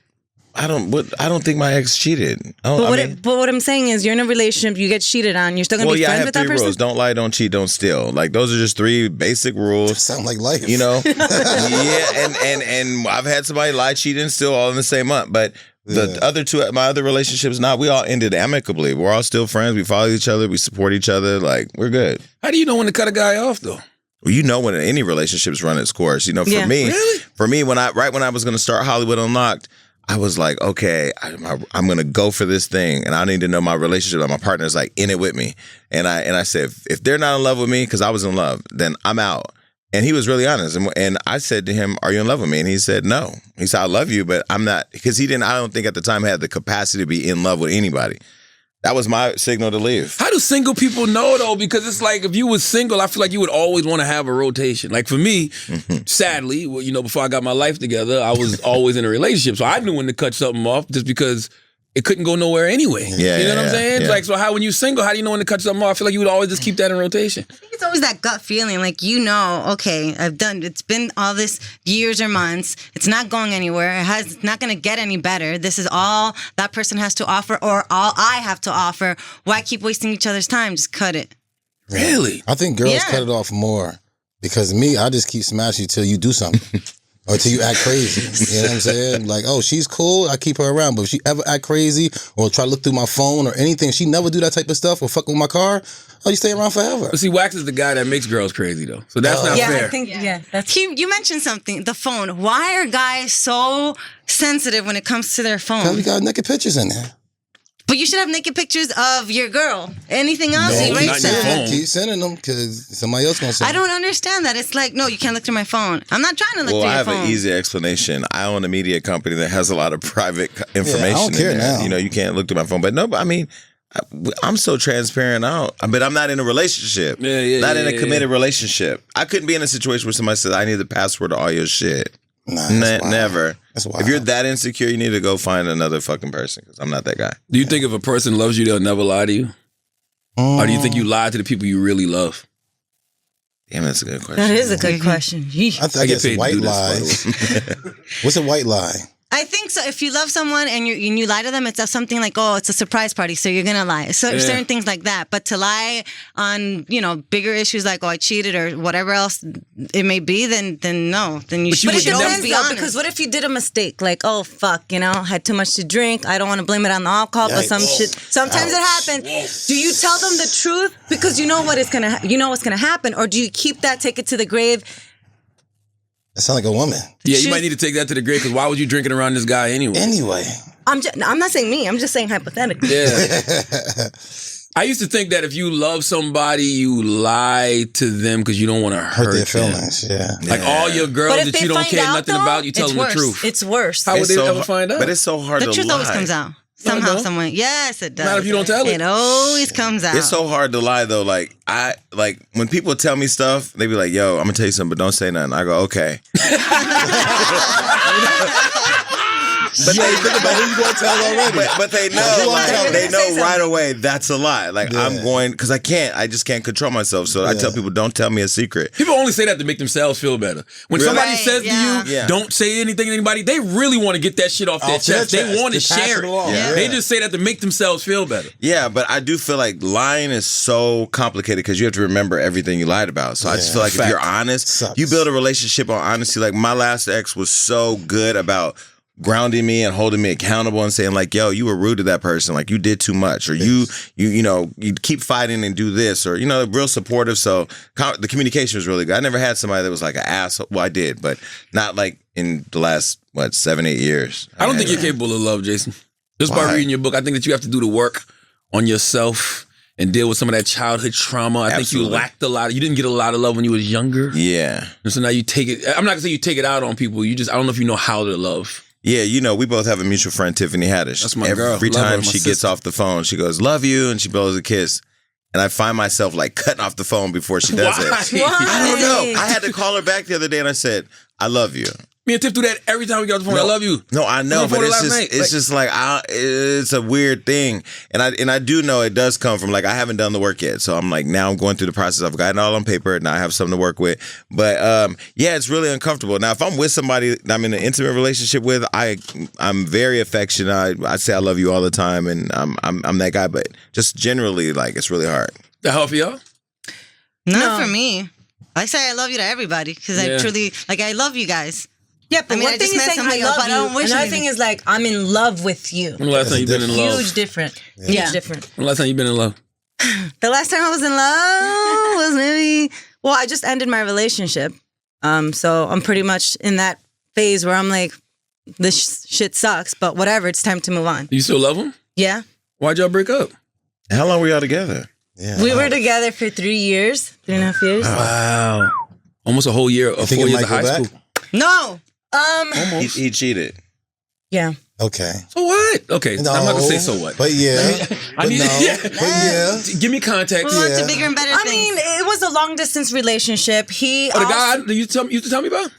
I don't think my ex cheated. but what I'm saying is, you're in a relationship, you get cheated on, you're still gonna be I friends have with that 3 person. rules: don't lie, don't cheat, don't steal. Like those are just 3 basic rules. Sound like life. You know, yeah, and I've had somebody lie, cheat, and steal all in the same month. But the other 2, my other relationships, we all ended amicably. We're all still friends. We follow each other. We support each other. Like we're good. How do you know when to cut a guy off though? Well, you know when any relationships run its course. You know, for Yeah. me, Really? when I was going to start Hollywood Unlocked, I was like, okay, I'm going to go for this thing, and I need to know my relationship. Like my partner's like in it with me, and I said, if they're not in love with me, because I was in love, then I'm out. And he was really honest, and I said to him, "Are you in love with me?" And he said, "No." He said, "I love you, but I'm not," because he didn't. I don't think at the time had the capacity to be in love with anybody. That was my signal to leave. How do single people know though? Because it's like if you was single, I feel like you would always want to have a rotation. Like for me, sadly, before I got my life together, I was always in a relationship, so I knew when to cut something off just because it couldn't go nowhere anyway. Yeah, you know what I'm yeah, saying? yeah. Like, so when you single, how do you know when to cut something off? I feel like you would always just keep that in rotation. I think it's always that gut feeling. Like, okay, it's been all this years or months. It's not going anywhere. It's not going to get any better. This is all that person has to offer or all I have to offer. Why keep wasting each other's time? Just cut it. Really? I think girls Yeah. cut it off more because me, I just keep smashing you till you do something. Or till you act crazy. You know what I'm saying? Like, oh, she's cool, I keep her around. But if she ever act crazy or try to look through my phone or anything, she never do that type of stuff or fuck with my car, oh, you stay around forever. But see, Wax is the guy that makes girls crazy though. So that's not Yeah, fair. I think, that's You mentioned something, the phone. Why are guys so sensitive when it comes to their Because phone? we got naked pictures in there. But you should have naked pictures of your girl. Anything else? No, Erase not your that. phone. Keep sending them because somebody else gonna send I don't understand that. It's like, no, you can't look through my phone. I'm not trying to look Well, through I your have phone. an easy explanation. I own a media company that has a lot of private information. don't care in there. now. You know, you can't look through my phone. But no, I mean, I'm so transparent out. But I'm not in a relationship. Not in a committed relationship. I couldn't be in a situation where somebody said, I need the password to all your shit. Nah, that's wild. Never. That's wild. If you're that insecure, you need to go find another fucking person because I'm not that guy. Do you think if a person loves you, they'll never lie to you? Or do you think you lie to the people you really love? Damn, that's a good question. that is a good question. I get guess paid to white do this, lie. What's a white lie? I think so. If you love someone and you lie to them, it's something like, oh, it's a surprise party, so you're gonna lie. So Yeah. certain things like that. But to lie on bigger issues like, oh, I cheated or whatever else it may be, then no, then you should But it always depends be though, honest. because what if you did a mistake? Like, oh fuck, had too much to drink. I don't want to blame it on the alcohol, but some Yikes. shit. Sometimes it happens. Do you tell them the truth because you know what's gonna happen, or do you keep that, take it to the grave? That sound like a woman. Yeah, you Shit. might need to take that to the grave because why was you drinking around this guy anyway? Anyway. I'm not saying me. I'm just saying hypothetically. Yeah. I used to think that if you love somebody, you lie to them because you don't want to hurt their them. feelings. Yeah. Like all your girls But if that you they don't find care out, nothing though, about, you tell it's them worse. the truth. It's worse. How would It's they so ever hard- find out? But it's so hard The to truth lie. always comes out. No, it Somehow, don't. somewhere. Yes, it does. Not if you don't tell it. It always comes out. It's so hard to lie though. Like when people tell me stuff, they be like, "Yo, I'm gonna tell you something, but don't say nothing." I go, "Okay." But they think about who you going to tell already. But they know, they know right away that's a lie. Like I'm going because I just can't control myself. So I tell people, don't tell me a secret. People only say that to make themselves feel better. When somebody Right, says to you, don't say anything to anybody, they really want to get that shit off their chest. They want to share it. Yeah. They just say that to make themselves feel better. Yeah, but I do feel like lying is so complicated because you have to remember everything you lied about. So I just feel like if you're honest, you build a relationship on honesty. Like my last ex was so good about grounding me and holding me accountable and saying like, yo, you were rude to that person. Like you did too much, or you keep fighting and do this, or, real supportive. So the communication was really good. I never had somebody that was like an asshole. Well, I did, but not like in the last, 7-8 years. I don't think you're capable of love, Jason. Just by reading your book, I think that you have to do the work on yourself and deal with some of that childhood trauma. I think you lacked a lot. You didn't get a lot of love when you was younger. Yeah. And so now you take it. I'm not gonna say you take it out on people. I don't know if you know how to love. Yeah, we both have a mutual friend, Tiffany Haddish. That's my girl. Every Love her, time my she sister. gets off the phone, she goes, "Love you," and she blows a kiss. And I find myself like cutting off the phone before she does it. Why? I don't know. I had to call her back the other day and I said, "I love you." Me and Tiff do that every time we get off the phone. I love you. No, I know, On the but phone it's last just night. it's just like it's a weird thing, and I do know it does come from like I haven't done the work yet, so I'm like now I'm going through the process. I've gotten it all on paper, and I have something to work with. But yeah, it's really uncomfortable. Now, if I'm with somebody that I'm in an intimate relationship with, I'm very affectionate. I say I love you all the time, and I'm that guy. But just generally, like it's really hard. That help y'all? Not for me. I say I love you to everybody because I truly I love you guys. Yeah, but I mean, one I thing just is met saying somebody I love else, but I don't you. wish Another anything. thing is like I'm in love with you. When the last time you been in love? Huge different. Yeah. Huge different. When the last time you been in love? The last time I was in love was maybe I just ended my relationship. So I'm pretty much in that phase where I'm like, this shit sucks, but whatever, it's time to move on. You still love him? Yeah. Why'd y'all break up? How long were y'all together? Yeah. We were together for 3 years, 3.5 years. Wow. Almost a whole year, 4 years of high school. No. He cheated. Yeah. Okay. So what? Okay, No, I'm not gonna say so what. But yeah. I need But yeah. Give me context. We want Yeah. to bigger and better I things. mean, it was a long distance relationship. He Oh, the also- guy you used to tell me about?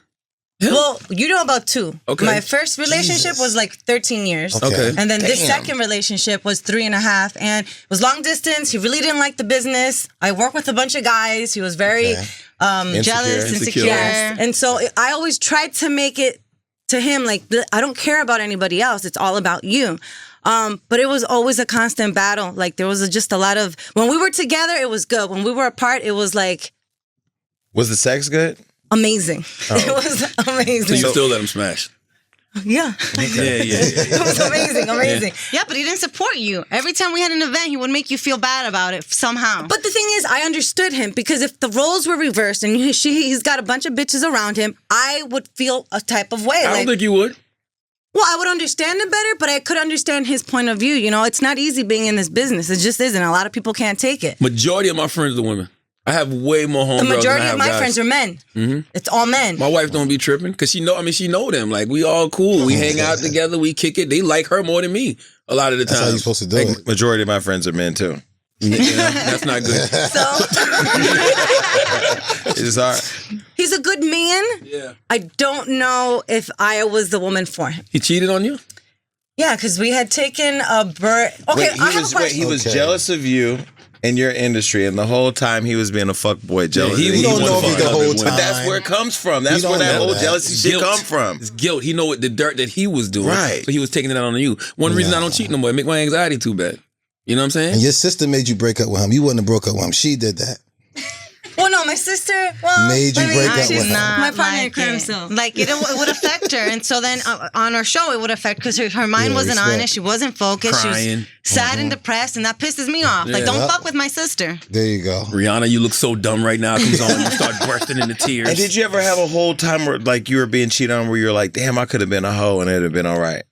Him? Well, you know about 2. Okay. My first relationship was like 13 years. Okay. And then this Damn. second relationship was 3.5, and it was long distance. He really didn't like the business. I worked with a bunch of guys. He was very Jealous, insecure. yes. And so I always tried to make it to him like, I don't care about anybody else. It's all about you. But it was always a constant battle. Like there was just a lot of, when we were together, it was good. When we were apart, it was like Was the sex good? amazing. It was So amazing. you still let him smash? Yeah. Yeah. It was amazing. Yeah, but he didn't support you. Every time we had an event, he would make you feel bad about it somehow. But the thing is, I understood him because if the roles were reversed and he's got a bunch of bitches around him, I would feel a type of way. I don't think you would. Well, I would understand it better, but I could understand his point of view. You know, it's not easy being in this business. It just isn't. A lot of people can't take it. Majority of my friends are women. I have way more homegirls. The majority than I have of my guys. friends are men. Mm-hmm. It's all men. My wife don't be tripping because she know them. Like we all cool. We hang out together. We kick it. They like her more than me a lot of the time. That's how you're supposed to do it. Majority of my friends are men too. Yeah, that's not good. So It's hard. he's a good man. Yeah. I don't know if I was the woman for him. He cheated on you? Yeah, because we had taken a bird. Okay, I have a question. He was Okay. jealous of you in your industry, and the whole time he was being a fuckboy jealous. Yeah, We don't wanna know if fuck he's the other whole women. time. But that's where it comes from. That's We where don't that know whole that. jealousy shit come from. It's guilt. He know what the dirt that he was doing. Right. So he was taking it out on you. One reason I don't cheat no more. It make my anxiety too bad. You know what I'm saying? And your sister made you break up with him. You wouldn't have broke up with him. She did that. Well, no, my sister. Made you break up She's with him. not My partner like crime it. self. Like it would affect her, and so then on our show it would affect because her mind Yeah, wasn't respect. honest. She wasn't focused. She Crying. was sad and depressed, and that pisses me off. Like, Yeah. don't fuck with my sister. There you go. Rihanna, you look so dumb right now. Comes on, you start bursting into tears. And did you ever have a whole time where like you were being cheated on, where you're like, damn, I could have been a hoe and it'd have been all right?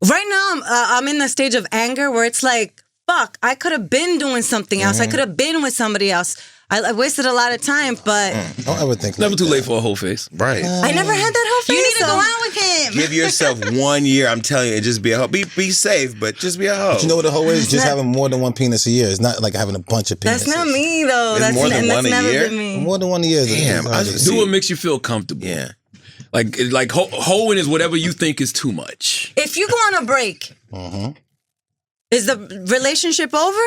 Right now, I'm in the stage of anger where it's like, fuck, I could have been doing something else. I could have been with somebody else. I wasted a lot of time, but Don't ever think Never like too that. late for a whole face. Right. I never had that whole face. You need to go though. out with him. Give yourself 1 year. I'm telling you, and just be a hoe. Be safe, but just be a hoe. But you know what the whole is? Just having more than one penis a year. It's not like having a bunch of penises. That's not me though. It's That's more than one a never year? been me. More than 1 year. Damn, I just- Do what makes you feel comfortable. Yeah. Like hoeing is whatever you think is too much. If you go on a break, is the relationship over?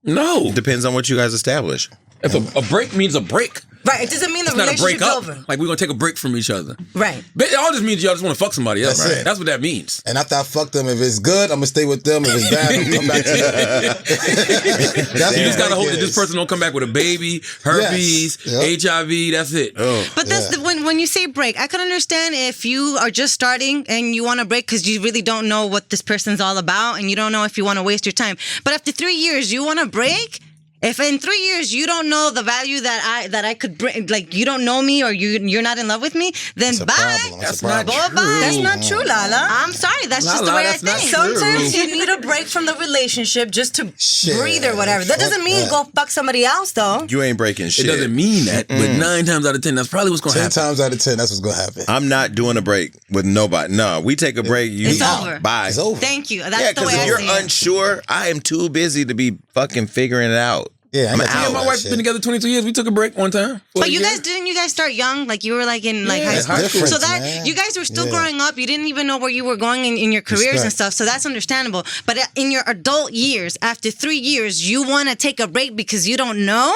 No. Depends on what you guys establish. If a break means a break, Right. It doesn't mean the it's not a break relationship's up. over. Like we're gonna take a break from each other. Right. But it all just means y'all just want to fuck somebody else. That's it. That's what that means. And after I fuck them, if it's good, I'm gonna stay with them. If it's bad, I'm gonna come back to you. That's You just gotta hope that this this person don't come back with a baby, herpes, Yes. Yep. HIV. That's it. But that's when you say break, I could understand if you are just starting and you want to break because you really don't know what this person's all about and you don't know if you want to waste your time. But after 3 years, you want to break. If in 3 years you don't know the value that I could bring, like you don't know me or you're not in love with me, then It's a bye. problem. That's a not problem. true. That's not true, Lala. I'm sorry, that's just the Lala, way I that's not think. true. Sometimes you need a break from the relationship just to Shit, breathe or whatever. That fuck doesn't mean that. go fuck somebody else though. You ain't breaking It shit. doesn't mean that, but 9 times out of 10, that's probably what's gonna 10 happen. times out of 10, that's what's gonna happen. I'm not doing a break with nobody. No, we take a break. You It's out. over. Bye. It's over. Thank you. That's Yeah, the because way if I you're see it. unsure, I am too busy to be fucking figuring it out. Yeah, I'm I out. Me and my wife's been together 22 years. We took a break one time. But you guys didn't you guys start young? Like you were like in like high school. different, So that man. you guys were still Yeah. growing up. You didn't even know where you were going in your careers and Respect. stuff. So that's understandable. But in your adult years, after 3 years, you want to take a break because you don't know?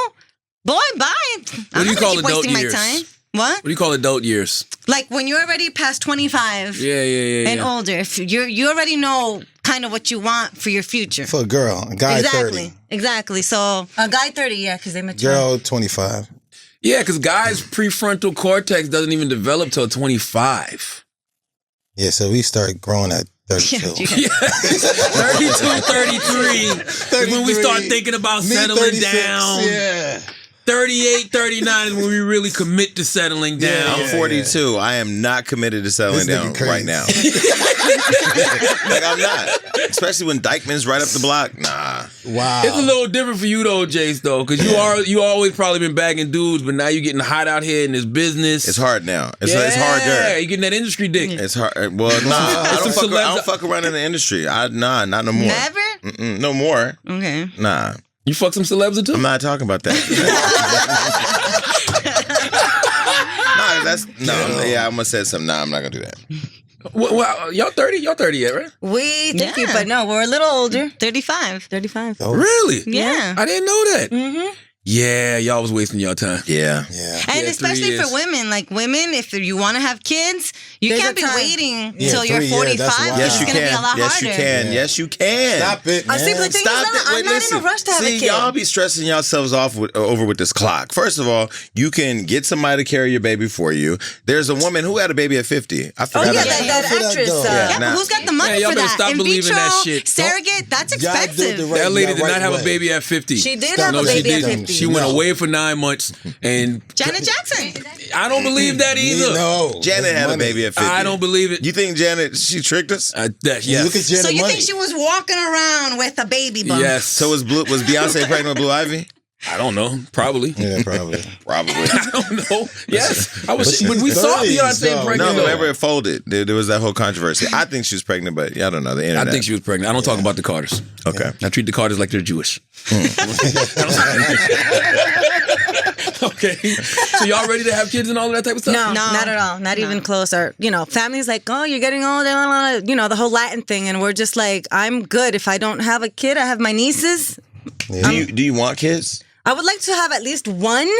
Boy, bye. What do you call adult wasting years? my time. What? What do you call adult years? Like when you're already past 25 Yeah. and older. If you already know kind of what you want for your future. For a girl, a guy Exactly. 30. Exactly. So A guy 30, yeah, because they mature. Girl 25. Yeah, because guys' prefrontal cortex doesn't even develop till 25. Yeah, so we start growing at 32. 32, 33 is when we start thinking about Me, settling 36, down. Yeah. 38, 39 is when we really commit to settling down. I'm 42. I am not committed to settling This down nigga crazy. right now. Like I'm not. Especially when Dykeman's right up the block. Nah. Wow. It's a little different for you though, Jace, though, because you always probably been bagging dudes, but now you're getting hot out here in this business. It's hard now. It's Yeah, harder. you're getting that industry dick. It's hard. Well, nah. I don't, some fuck, I celebs- don't fuck around in the industry. Nah, not no more. never? Mm-mm, no more. Okay. Nah. You fuck some celebs or two? I'm not talking about that. Yeah, I'm gonna say something. Nah, I'm not gonna do that. Well, y'all 30? Y'all 30 yet, right? We thank you, Yeah. but no, we're a little older. 35. 35. Oh, Really? Yeah. I didn't know that. Mm-hmm. Yeah, y'all was wasting y'all time. Yeah. yeah. And Yeah, especially 3 for years. women, like women, if you want to have kids, you There's can't a be time. waiting Yeah, till you're 3 years, 45. that's wild. Yes, It's you going to be a can. lot Yes, harder. you can. Yeah. Yes, you can. Stop it, man. See, but the thing Stop is, it. I'm Wait, not listen. in a rush to have See, a kid. y'all be stressing yourselves off over with this clock. First of all, you can get somebody to carry your baby for you. There's a woman who had a baby at 50. I Oh forgot yeah, her name. that for that actress. though. Yeah. Yeah, Nah. but who's got the money Man, y'all for better that? stop In believing vitro, that shit. surrogate, that's Y'all do expensive. the right- That lady did right not have a way. baby at 50. She did Stop have a it. she baby at did. 50. She went No. away for 9 months, and Janet Jackson. I don't believe that either. No. Janet That's had a money. baby at 50. I don't believe it. You think Janet, she tricked us? Yes. Look at Janet So you money. think she was walking around with a baby bump? Yes. So was Beyonce pregnant with Blue Ivy? I don't know. Probably. Yeah, probably. Probably. I don't know. Yes. I was. But But we she's saw 30, Beyonce so- pregnant. No, though. remember it folded. There was that whole controversy. I think she was pregnant, but I don't know. The internet. I think she was pregnant. I don't talk about the Carters. Okay. I treat the Carters like they're Jewish. Okay. So y'all ready to have kids and all of that type of stuff? No, No. not at all. Not even close. Or, families like, oh, you're getting old, the whole Latin thing. And we're just like, I'm good. If I don't have a kid, I have my nieces. Do you want kids? I would like to have at least one,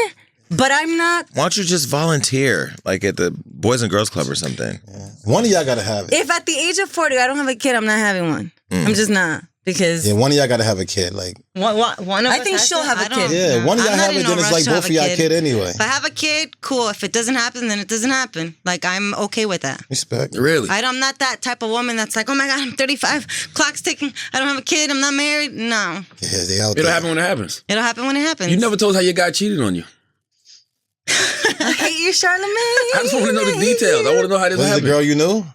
but I'm not. Why don't you just volunteer, like at the Boys and Girls Club or something? One of y'all got to have it. If at the age of 40 I don't have a kid, I'm not having one. I'm just not. Because Yeah, one of y'all got to have a kid. Like, One of I us think has she'll to? have a I don't kid. yeah, know. one of y'all I'm not have in it, no then it's rush like to both have of a y'all kid anyway. If I have a kid, cool. If it doesn't happen, then it doesn't happen. Like, I'm okay with that. Respect. Really? I'm not that type of woman that's like, oh my God, I'm 35, clock's ticking, I don't have a kid, I'm not married. No. Yeah, they out It'll there. happen when it happens. It'll happen when it happens. You never told us how your guy cheated on you. I hate you, Charlamagne. I just want to know the details. I want to know how this Was it the happened. girl you knew?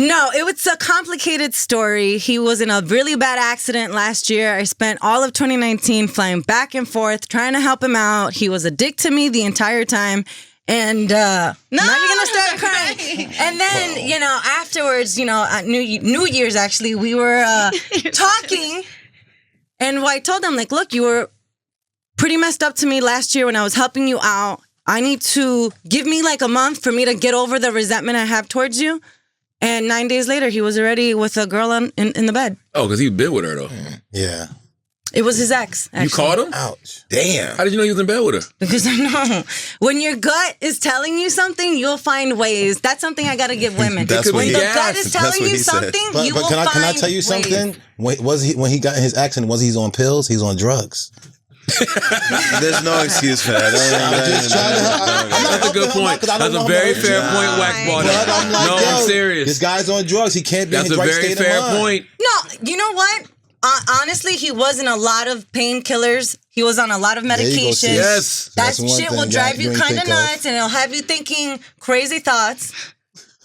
No, it was a complicated story. He was in a really bad accident last year. I spent all of 2019 flying back and forth trying to help him out. He was a dick to me the entire time. And now you're gonna start crying. And then, afterwards, at New Year's actually, we were talking, and I told him, like, look, you were pretty messed up to me last year when I was helping you out. I need to give me like a month for me to get over the resentment I have towards you. And 9 days later, he was already with a girl in the bed. Oh, because he'd been with her, though. Yeah. It was his ex, actually. You called him? Ouch. Damn. How did you know he was in bed with her? Because I know. When your gut is telling you something, you'll find ways. That's something I got to give women. That's when what the he- gut is that's telling what you he said. something, you will can find I tell you ways. something? When he got in his accident, was he on pills? He's on drugs. There's no excuse for that. That's a good point. That's a very fair point, Wax brought But up. I'm like, I'm serious. This guy's on drugs. He can't be in That's his a right very state of fair mind. point. No, you know what? Honestly, he was in a lot of painkillers. He was on a lot of you go, medication. sis. Yes. That That's one shit thing will you drive you ain't kind of think of. nuts, and it'll have you thinking crazy thoughts.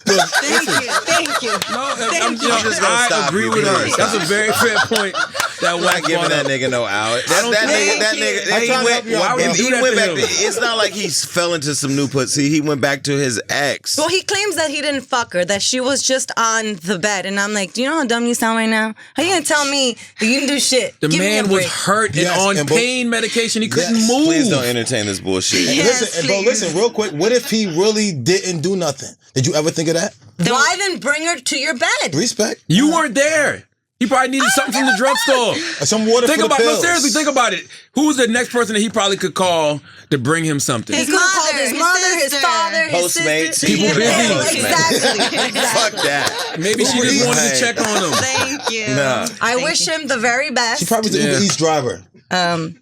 Thank you. No, I'm just gonna I stop agree you. with her. Stop. That's a very fair point. That I'm Wax not giving brought that up. nigga no out. That nigga, I'm he trying to went, help you out, Why would bro. you do he that went to back. him? It's not like he fell into some new pussy. He went back to his ex. Well, he claims that he didn't fuck her, that she was just on the bed. And I'm like, do you know how dumb you sound right now? How you gonna tell me that you didn't do shit? The Give me a man was break. hurt and Yes, on and both- pain medication. He couldn't Yes. move. Please don't entertain this bullshit. Yes, Listen, bro, please. listen, real quick. What if he really didn't do nothing? Did you ever think of that? Why then bring her to your bed? Respect. You weren't there. He probably needed something from the drugstore. Some water Think for about the no, pills. seriously, think about it. Who was the next person that he probably could call to bring him something? He could have called his his mother, his sister. father, his Postmates. sister. People busy. Exactly. Fuck that. Maybe she just wanted to Hey. check on him. Thank you. Nah. I wish him the very best. She probably was the Yeah. Uber Eats driver.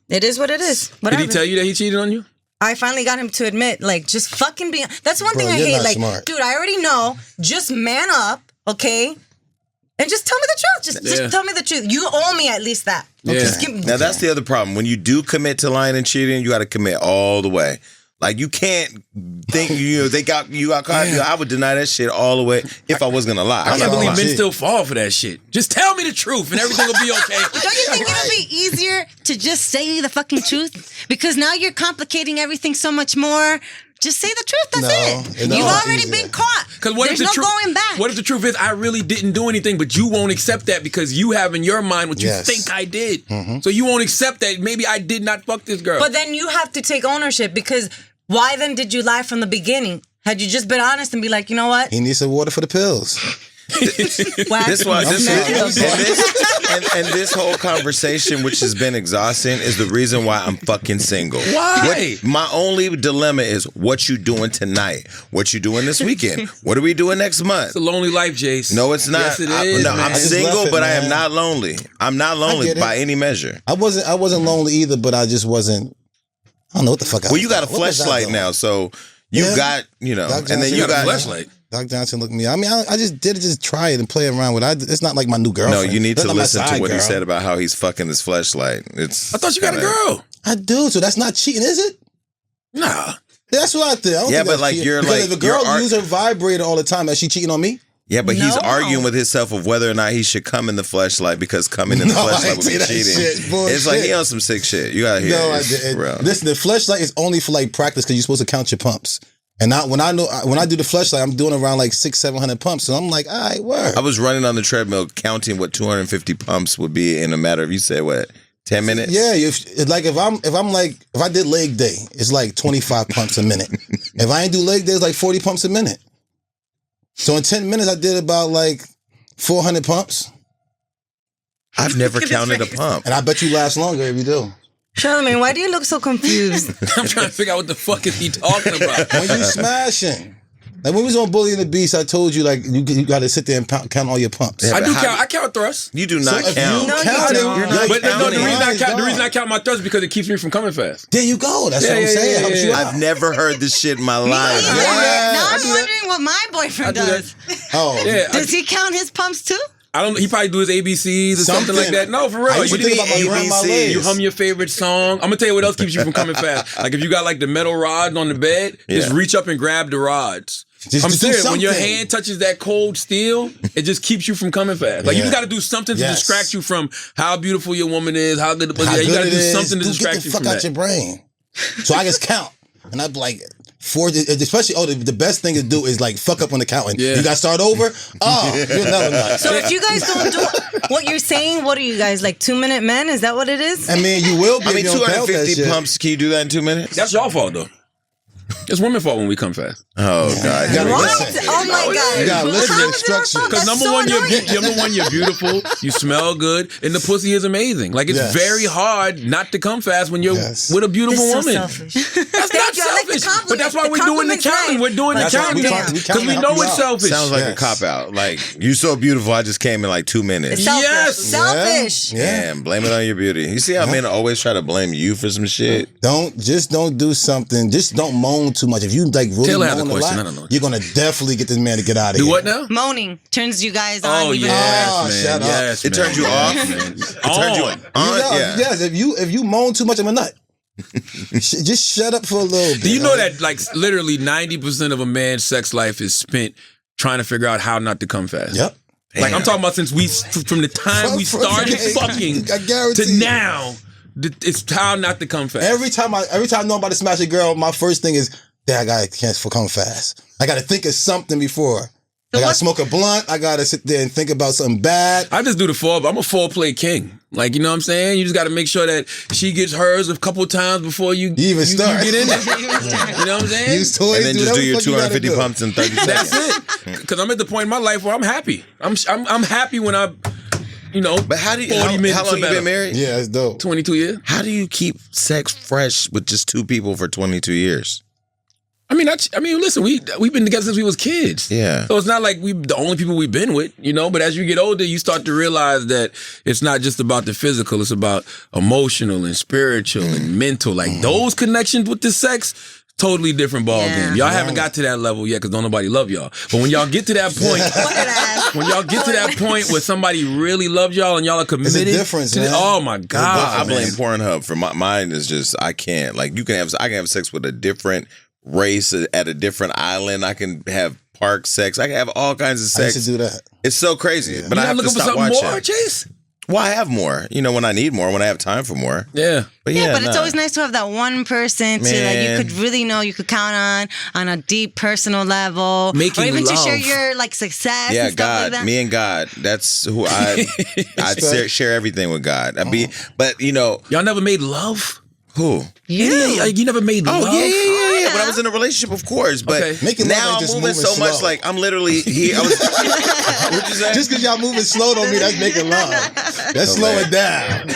It is what it is. Did Whatever. he tell you that he cheated on you? I finally got him to admit, like, just fucking be. That's one Bro, thing I you're hate. not Like, smart. dude, I already know. Just man up, okay? And just tell me the truth. Yeah. Just tell me the truth. You owe me at least that. Yeah. Just give me. Now that's the other problem. When you do commit to lying and cheating, you got to commit all the way. Like you can't think you got caught. I would deny that shit all the way if I was gonna lie. I I'm can't not believe gonna men lie. still fall for that shit. Just tell me the truth and everything will be okay. Don't you think it would be easier to just say the fucking truth? Because now you're complicating everything so much more. Just say the truth. That's it. No, You've it's already easier. been caught. Because what There's if the no truth? going back. What if the truth is I really didn't do anything, but you won't accept that because you have in your mind what you Yes. think I did. So you won't accept that maybe I did not fuck this girl. But then you have to take ownership because why then did you lie from the beginning? Had you just been honest and be like, you know what? He needs some water for the pills. Whack. This one, I'm and this whole conversation, which has been exhausting, is the reason why I'm fucking single. Why? My only dilemma is what you doing tonight? What you doing this weekend? What are we doing next month? it's a lonely life, Jace. No, it's not. Yes, it is. I'm man. just single, left it, but I am man. not lonely. I'm not lonely get it. by any measure. I wasn't lonely either, but I just wasn't. I don't know what the fuck. Well, you got a what was I fleshlight doing? now, so you Yeah. got, you know, Doc and then Johnson you You got a got. fleshlight. Doc Johnson looked at me. I mean, I just did it, just try it and play around with it. It's not like my new No, girlfriend. you need That's to not my listen to side what he girl. said about how he's fucking his fleshlight. It's. I thought you got a kinda- girl. I do, so that's not cheating, is it? Nah. That's what I think. I don't Yeah, think but that's like, cheating. you're Because like- if a girl you're uses her vibrator all the time, is she cheating on me? Yeah, but he's No. arguing with himself of whether or not he should come in the fleshlight because coming in the No, I fleshlight ain't would be say that cheating. shit. Bullshit. It's like he on some sick shit. You gotta hear. No, I it. didn't. Bro. Listen, the fleshlight is only for like practice because you're supposed to count your pumps. And when I do the fleshlight, I'm doing around like 600-700 pumps. So I'm like, all right, word. I was running on the treadmill counting what 250 pumps would be in a matter of, you say what, 10 minutes? Yeah, if I did leg day, it's like 25 pumps a minute. If I ain't do leg day, it's like 40 pumps a minute. So in 10 minutes, I did about like 400 pumps. I've never counted a pump. And I bet you last longer if you do. Charlamagne, why do you look so confused? I'm trying to figure out what the fuck is he talking about. When you smashing. Like when we was on Bully and the Beast, I told you like you got to sit there and count all your pumps. Yeah, I but do how- count. I count thrusts. You do not So if count. you No, you count it, don't. you're But not But no, counting. the reason I count my thrusts is because it keeps me from coming fast. There you go. That's Yeah, what I'm yeah, saying. yeah, Helps yeah, you yeah. out. I've never heard this shit in my life. Yeah. Now I I'm do that. wondering what my boyfriend I do that. does. Oh, Yeah, Does he count his pumps too? I don't. He probably do his ABCs or something like that. No, for real. I used to You think about my grandma ABC. legs. You hum your favorite song. I'm gonna tell you what else keeps you from coming fast. Like if you got like the metal rods on the bed, just Yeah. reach up and grab the rods. Just I'm do serious. When your something. hand touches that cold steel, it just keeps you from coming fast. Like you Yeah. got to do something to Yes. distract you from how beautiful your woman is, how good the pussy How is. You good got to it do is. something to Dude, distract get the you fuck from out that. your brain. So I just count, and I'm like, especially the best thing to do is like fuck up on the counting. Yeah. You got to start over. Oh, you'll never know. So if you guys don't do what you're saying, what are you guys, like 2-minute men? Is that what it is? I mean, you will be. I mean, if you don't count that 250 shit. pumps. Can you do that in 2 minutes? That's your fault though. It's women's fault when we come fast. Oh God. You gotta What? listen. Oh my God. You gotta listen to How is it our instructions. fault? Because That's number so one, annoying. you're beautiful, you smell good, and the pussy is amazing. Like it's Yes. very hard not to come fast when you're Yes. with a This beautiful is so woman. selfish. That's not Thank you. I like the selfish, but that's why compliment. we're The doing the compliment's counting. nice. We're doing the That's why counting we count because we to know help you it's out. selfish. Sounds like a Yes. cop out. Like you so beautiful, I just came in like 2 minutes. It's selfish. Yes. Selfish. Yeah. Damn, blame it on your beauty. You see how men always try to blame you for some shit? Don't do something. Just don't moan too much. If you like really Taylor has moan a a question. I lot, don't know. you're gonna definitely get this man to get out of Do here. what now? Moaning turns you guys on. Oh even yes, Oh, man. shut up. Yes, It man. turns you off? Man. It turns you On. on? Yeah. Yes. If you moan too much, I'm a nut. Just shut up for a little bit. Do you know that like literally 90% of a man's sex life is spent trying to figure out how not to come fast? Yep. Like I'm talking about since from the time we started fucking I guarantee to you. now, it's how not to come fast. Every time I know I'm about to smash a girl, my first thing is, I can't come fast. I gotta think of something before. I gotta smoke a blunt. I gotta sit there and think about something bad. I just do the foreplay. I'm a foreplay king. Like, you know what I'm saying? You just got to make sure that she gets hers a couple times before you even start. You get in there. You know what I'm saying? Use toys, And then just whatever do your the fuck you gotta 250 do. pumps in 30 That's seconds. it. Because I'm at the point in my life where I'm happy. I'm happy when I, But how do you, 40 minutes how long or you better. been married? Yeah, it's dope. 22 years. How do you keep sex fresh with just two people for 22 years? I mean, listen, we've been together since we was kids. Yeah. So it's not like we the only people we've been with, you know. But as you get older, you start to realize that it's not just about the physical; it's about emotional and spiritual and mental. Like those connections with the sex, totally different ball Yeah. game. Y'all haven't got to that level yet because don't nobody love y'all. But when y'all get to that point, when y'all get to that point where somebody really loves y'all and y'all are committed, difference, to man. oh my god, I blame Pornhub for mine is just I can't. Like I can have sex with a different race at a different island. I can have park sex. I can have all kinds of I sex. used to do that. It's so crazy. But I have to looking for stop something watching. more, Chase. Well, I have more. You know, when I need more, when I have time for more. Yeah. But Yeah, but it's nah. always nice to have that one person that you Man. could really know, you could count on a deep personal level, Making or even to share love. your like success. Yeah, and stuff God, like that. me and God. That's who I'd share everything with God. But you know, Y'all never made love? who? Yeah, you never made love? Oh yeah. When I was in a relationship, of course. But Okay. Making love now ain't I'm just moving moving so much. slow. Like I'm literally here. What'd you say? Just because y'all moving slow don't mean that's making love. That's slowing down.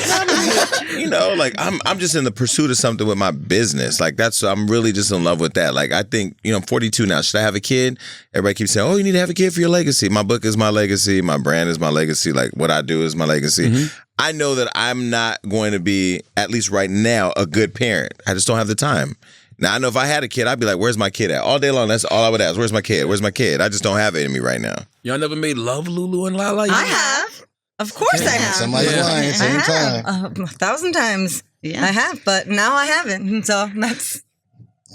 You know, like I'm just in the pursuit of something with my business. Like I'm really just in love with that. Like I think, you know, I'm 42 now. Should I have a kid? Everybody keeps saying, "Oh, you need to have a kid for your legacy." My book is my legacy. My brand is my legacy. Like what I do is my legacy. Mm-hmm. I know that I'm not going to be, at least right now, a good parent. I just don't have the time. Now I know if I had a kid, I'd be like, "Where's my kid at?" All day long. That's all I would ask. "Where's my kid? Where's my kid?" I just don't have it in me right now. Y'all never made love, Lulu and Lala? I have. Of course I have. Somebody's Yeah. lying. Same I time. have. 1,000 times. Yeah. I have, but now I haven't. So that's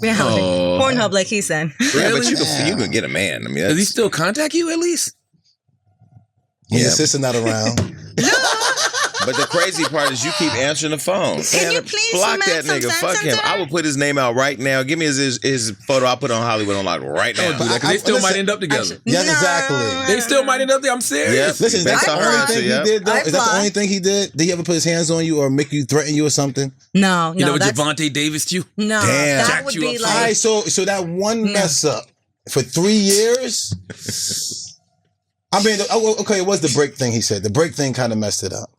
reality. Oh. Pornhub, like he said. Yeah, but Really? you can get a man. I mean, Does he that's, still contact you at least? When Yeah. your sister not around. but the crazy part is you keep answering the phone. Can Man, you please block make that some nigga? sense Fuck him. into I her? will put his name out right now. Give me his photo. I'll put it on Hollywood on Lock right now. Don't do that because they still might end up together. Yeah, No. exactly. They still might end up there. I'm serious. Yes. Listen, that's Based the on her only answer, thing yeah. he did, though. I Is that the fly. only thing he did? Did he ever put his hands on you or make you threaten you or something? No, You know, that's Gervonta Davis you? no. Damn. That Jacked would you be up. like All right, so that one mess up for 3 years. I mean, okay, it was the break thing. He said the break thing kind of messed it up.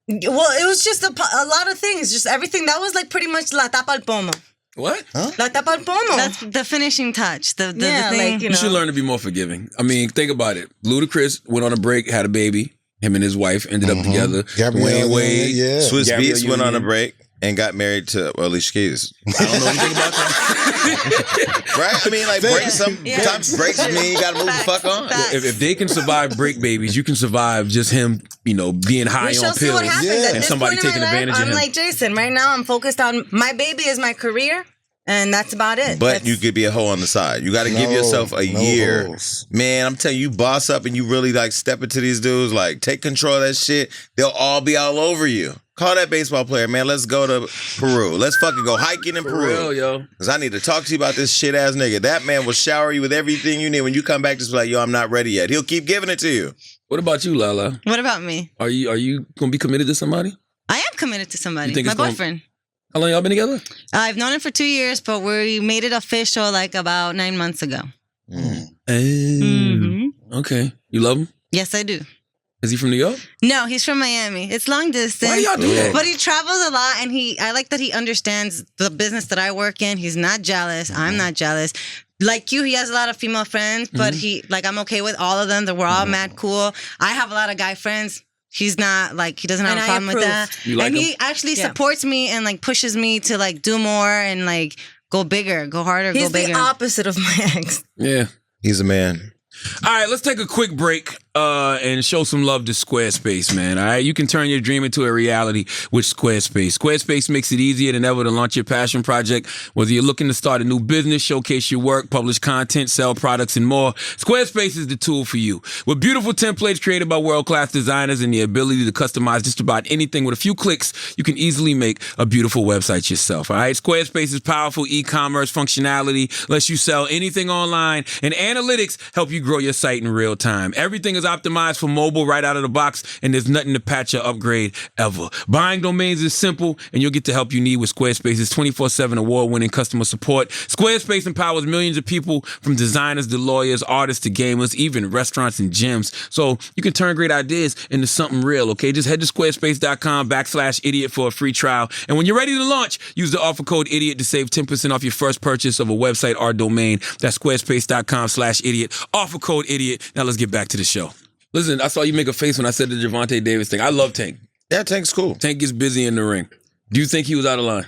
Well, it was just a lot of things. Just everything. That was like pretty much la tapa al pomo. What? La tapa al pomo. That's the finishing touch. The yeah, thing. like, you You know. should learn to be more forgiving. I mean, think about it. Ludacris went on a break, had a baby. Him and his wife ended up together. Gabrielle, Wayne Wade. yeah. Swiss Gabrielle Beats went on a Union. break and got married to Alicia Keys. I don't know anything about that. Right? I mean, like sometimes breaks mean you gotta move the fuck on. Facts. If they can survive break babies, you can survive just him, you know, being high We shall on see pills what happens. Yeah. At and this somebody point in taking my life, advantage of I'm him. like Jason. Right now, I'm focused on my baby is my career. And that's about it. But you could be a hoe on the side. You got to give yourself a year. hoes. Man, I'm telling you, boss up and you really like step into these dudes, like take control of that shit. They'll all be all over you. Call that baseball player, man. Let's go to Peru. Let's fucking go hiking in Peru. real, yo. Because I need to talk to you about this shit ass nigga. That man will shower you with everything you need. When you come back, just be like, yo, I'm not ready yet. He'll keep giving it to you. What about you, Lala? What about me? Are you gonna be committed to somebody? I am committed to somebody. You think My it's gonna- boyfriend. How long y'all been together? I've known him for 2 years, but we made it official like about 9 months ago. Okay. You love him? Yes, I do. Is he from New York? No, he's from Miami. It's long distance. Why y'all do that? But he travels a lot, and I like that he understands the business that I work in. He's not jealous. I'm not jealous. Like you, he has a lot of female friends, but I'm okay with all of them. We're all mad cool. I have a lot of guy friends. He's not like, he doesn't have And a I problem with approve. that. You like and him? he actually supports me and like pushes me to like do more and like go bigger, go harder, He's go bigger. the opposite of my ex. Yeah. He's a man. All right, let's take a quick break and show some love to Squarespace, man. All right, you can turn your dream into a reality with Squarespace. Squarespace makes it easier than ever to launch your passion project. Whether you're looking to start a new business, showcase your work, publish content, sell products, and more, Squarespace is the tool for you. With beautiful templates created by world-class designers and the ability to customize just about anything with a few clicks, you can easily make a beautiful website yourself. All right, Squarespace's powerful e-commerce functionality lets you sell anything online, and analytics help you grow your site in real time. Everything is optimized for mobile right out of the box, and there's nothing to patch or upgrade ever. Buying domains is simple, and you'll get the help you need with Squarespace's 24/7 award-winning customer support. Squarespace empowers millions of people, from designers to lawyers, artists to gamers, even restaurants and gyms. So you can turn great ideas into something real, okay? Just head to squarespace.com/idiot for a free trial. And when you're ready to launch, use the offer code idiot to save 10% off your first purchase of a website or domain. That's squarespace.com/idiot. Offer code idiot. Now let's get back to the show. Listen, I saw you make a face when I said the Gervonta Davis thing. I love Tank. Yeah, Tank's cool. Tank gets busy in the ring. Do you think he was out of line?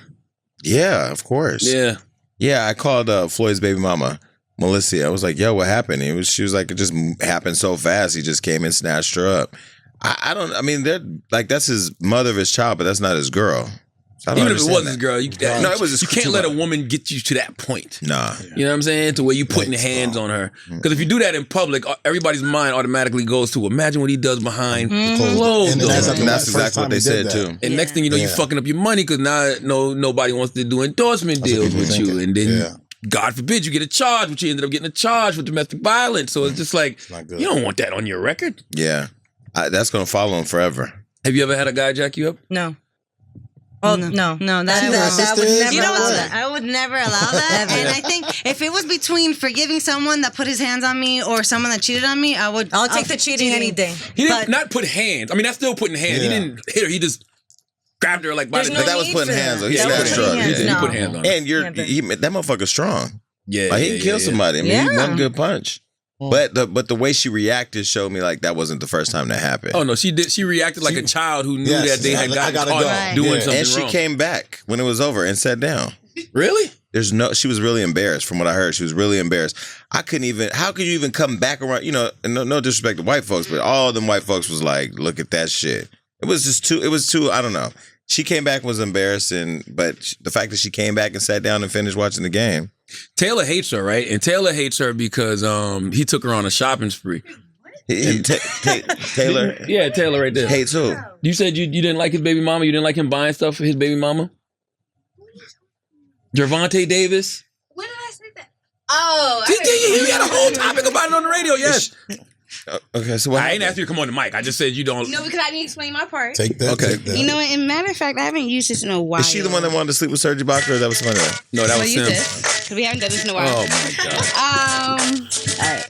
Yeah, of course. Yeah. Yeah, I called Floyd's baby mama, Melissa. I was like, yo, what happened? She was like, it just happened so fast. He just came and snatched her up. I mean, they're like, that's his mother of his child, but that's not his girl. So I don't Even if it was understand his that. girl, No, it was his you can't let a woman get you to that point. Nah. You know what I'm saying? To where you putting hands on her. Because if you do that in public, everybody's mind automatically goes to imagine what he does behind closed And doors. That's exactly what they said, too. And next thing you know, you're fucking up your money because now nobody wants to do endorsement deals with you. And then, God forbid, you get a charge, which you ended up getting a charge with domestic violence. So it's just like, you don't want that on your record. Yeah. That's going to follow him forever. Have you ever had a guy jack you up? No. Oh, no. That would never You know allow what? that. I would never allow that. And I think if it was between forgiving someone that put his hands on me or someone that cheated on me, I'll take the cheating any day. He didn't But- not put hands. I mean, that's still putting hands. He didn't hit her. He just grabbed her like by the There's But neck. that was need putting for hands that. on. He That was snatched her putting up. hands, He no. put hands on her. And that motherfucker's strong. Yeah, Like, he can kill somebody. I mean, Yeah. one good punch. But the way she reacted showed me like that wasn't the first time that happened. Oh no, she did. She reacted like a child who knew Yes, that they had I gotten gotta caught go. doing Yeah. something And she wrong. came back when it was over and sat down. Really? She was really embarrassed from what I heard. She was really embarrassed. How could you even come back around? You know, and no disrespect to white folks, but all of them white folks was like, look at that shit. It was too, I don't know. She came back and was embarrassed, but the fact that she came back and sat down and finished watching the game. Taylor hates her, right? And Taylor hates her because he took her on a shopping spree. Taylor Yeah, Taylor right there. hates who? You said you didn't like his baby mama? You didn't like him buying stuff for his baby mama? Gervonta Davis? When did I say that? Oh, You had a whole topic about it on the radio, yes. Okay, so what I ain't happened? asked you to come on the mic. I just said you don't. No, because I didn't explain my part. Take that. Okay. Take that. You know, and matter of fact, I haven't used this in a while. Is she the one that wanted to sleep with Serge Ibaka, or that was somebody else? No, that Well, was you Sim. did. 'Cause we haven't done this in a while. Oh my God. All right.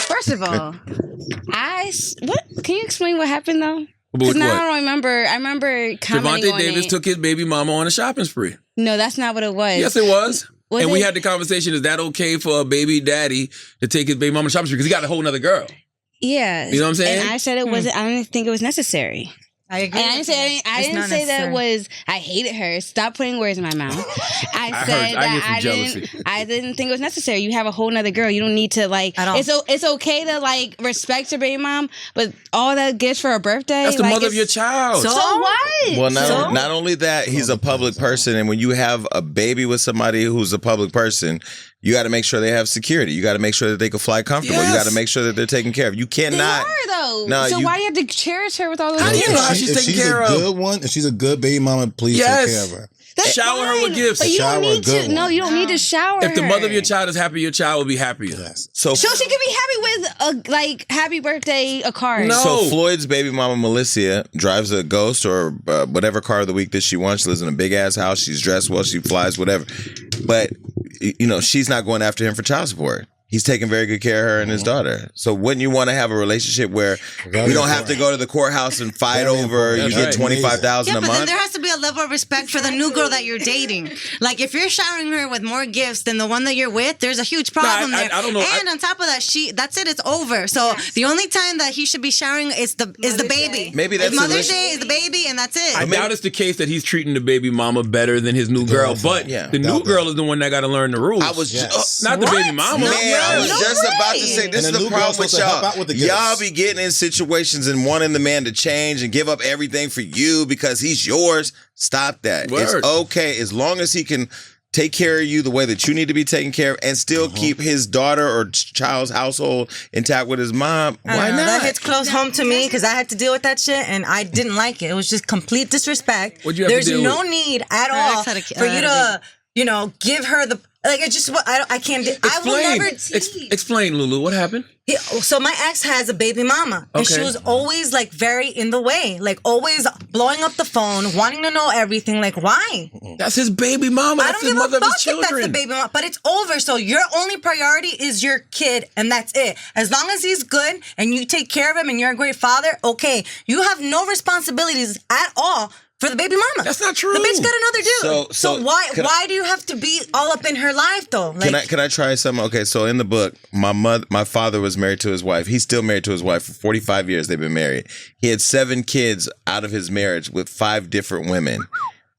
First of all, what? Can you explain what happened though? But with Now I what? don't remember. I remember commenting Gervonta on Davis it. took his baby mama on a shopping spree. No, that's not what it was. Yes, it was. Was And we it? had the conversation, is that okay for a baby daddy to take his baby mama shopping spree? Because he got a whole nother girl. Yeah. You know what I'm saying? And I said it wasn't. I didn't think it was necessary. I agree. And I didn't say I It's didn't not say that necessary. was I hated her. Stop putting words in my mouth. I said I hear that some jealousy. I didn't think it was necessary. You have a whole nother girl. You don't need to like. At all. It's okay to like respect your baby mom, but all that gifts for a birthday. That's the like, mother of it's- your child. So what? Well, So? not only that, he's a public person, and when you have a baby with somebody who's a public person, you got to make sure they have security. You got to make sure that they can fly comfortable. Yes. You got to make sure that they're taken care of. You They cannot. are though. No, so you- why you have to cherish her with all those? How do you gifts? know how she's if taken she's care a of? good one, if she's a good baby mama, please Yes. take care of her. That's Shower her with fine, gifts. But you Shower don't a need good to. No, one. you don't need to shower. If the her. mother of your child is happy, your child will be happier. Yes. So So she could be happy with a like happy birthday a card. No. So Floyd's baby mama Melissa drives a Ghost or whatever car of the week that she wants. She lives in a big ass house. She's dressed well. She flies, whatever. But you know, she's not going after him for child support. He's taking very good care of her and his daughter. So wouldn't you want to have a relationship where Very we don't have to important. go to the courthouse and fight Very over? important. You That's get right. $25,000 Yeah, a but then month. there has to be a level of respect for the new girl that you're dating. Like if you're showering her with more gifts than the one that you're with, there's a huge problem I there. don't know. And on top of that, that's it. It's over. So the only time that he should be showering is the baby. Maybe that's It's Mother's a Day is the baby, and that's it. I doubt it's the case that he's treating the baby mama better than his new girl, but Yeah. the new Doubt girl that. is the one that got to learn the rules. I was just. not the baby mama. No Man, I was way. just No about to way. say this And is the the new girl's problem with supposed to help y'all. out with the Y'all gifts. be getting in situations and wanting the man to change and give up everything for you because he's yours. Stop that. Word. It's okay as long as he can take care of you the way that you need to be taken care of and still keep his daughter or child's household intact with his mom. I Why don't know, not? That hits close home to me because I had to deal with that shit and I didn't like it. It was just complete disrespect. What'd you have to There's deal no with? need at Her all ex had a- for you had a to, give her the like. It's just what I can't. I will never. Explain, Lulu. What happened? So my ex has a baby mama, and she Okay. was always like very in the way, like always blowing up the phone, wanting to know everything. Like why? That's his baby mama. I That's don't his give a mother of fuck his if that's the children. baby mama, but it's over. So your only priority is your kid, and that's it. As long as he's good and you take care of him and you're a great father, okay. You have no responsibilities at all for the baby mama. That's not true. The bitch got another dude. So So why can I- why do you have to be all up in her life though? Like, Can I try something? Okay, so in the book, my father was married to his wife. He's still married to his wife for 45 years. They've been married. He had 7 kids out of his marriage with 5 different women.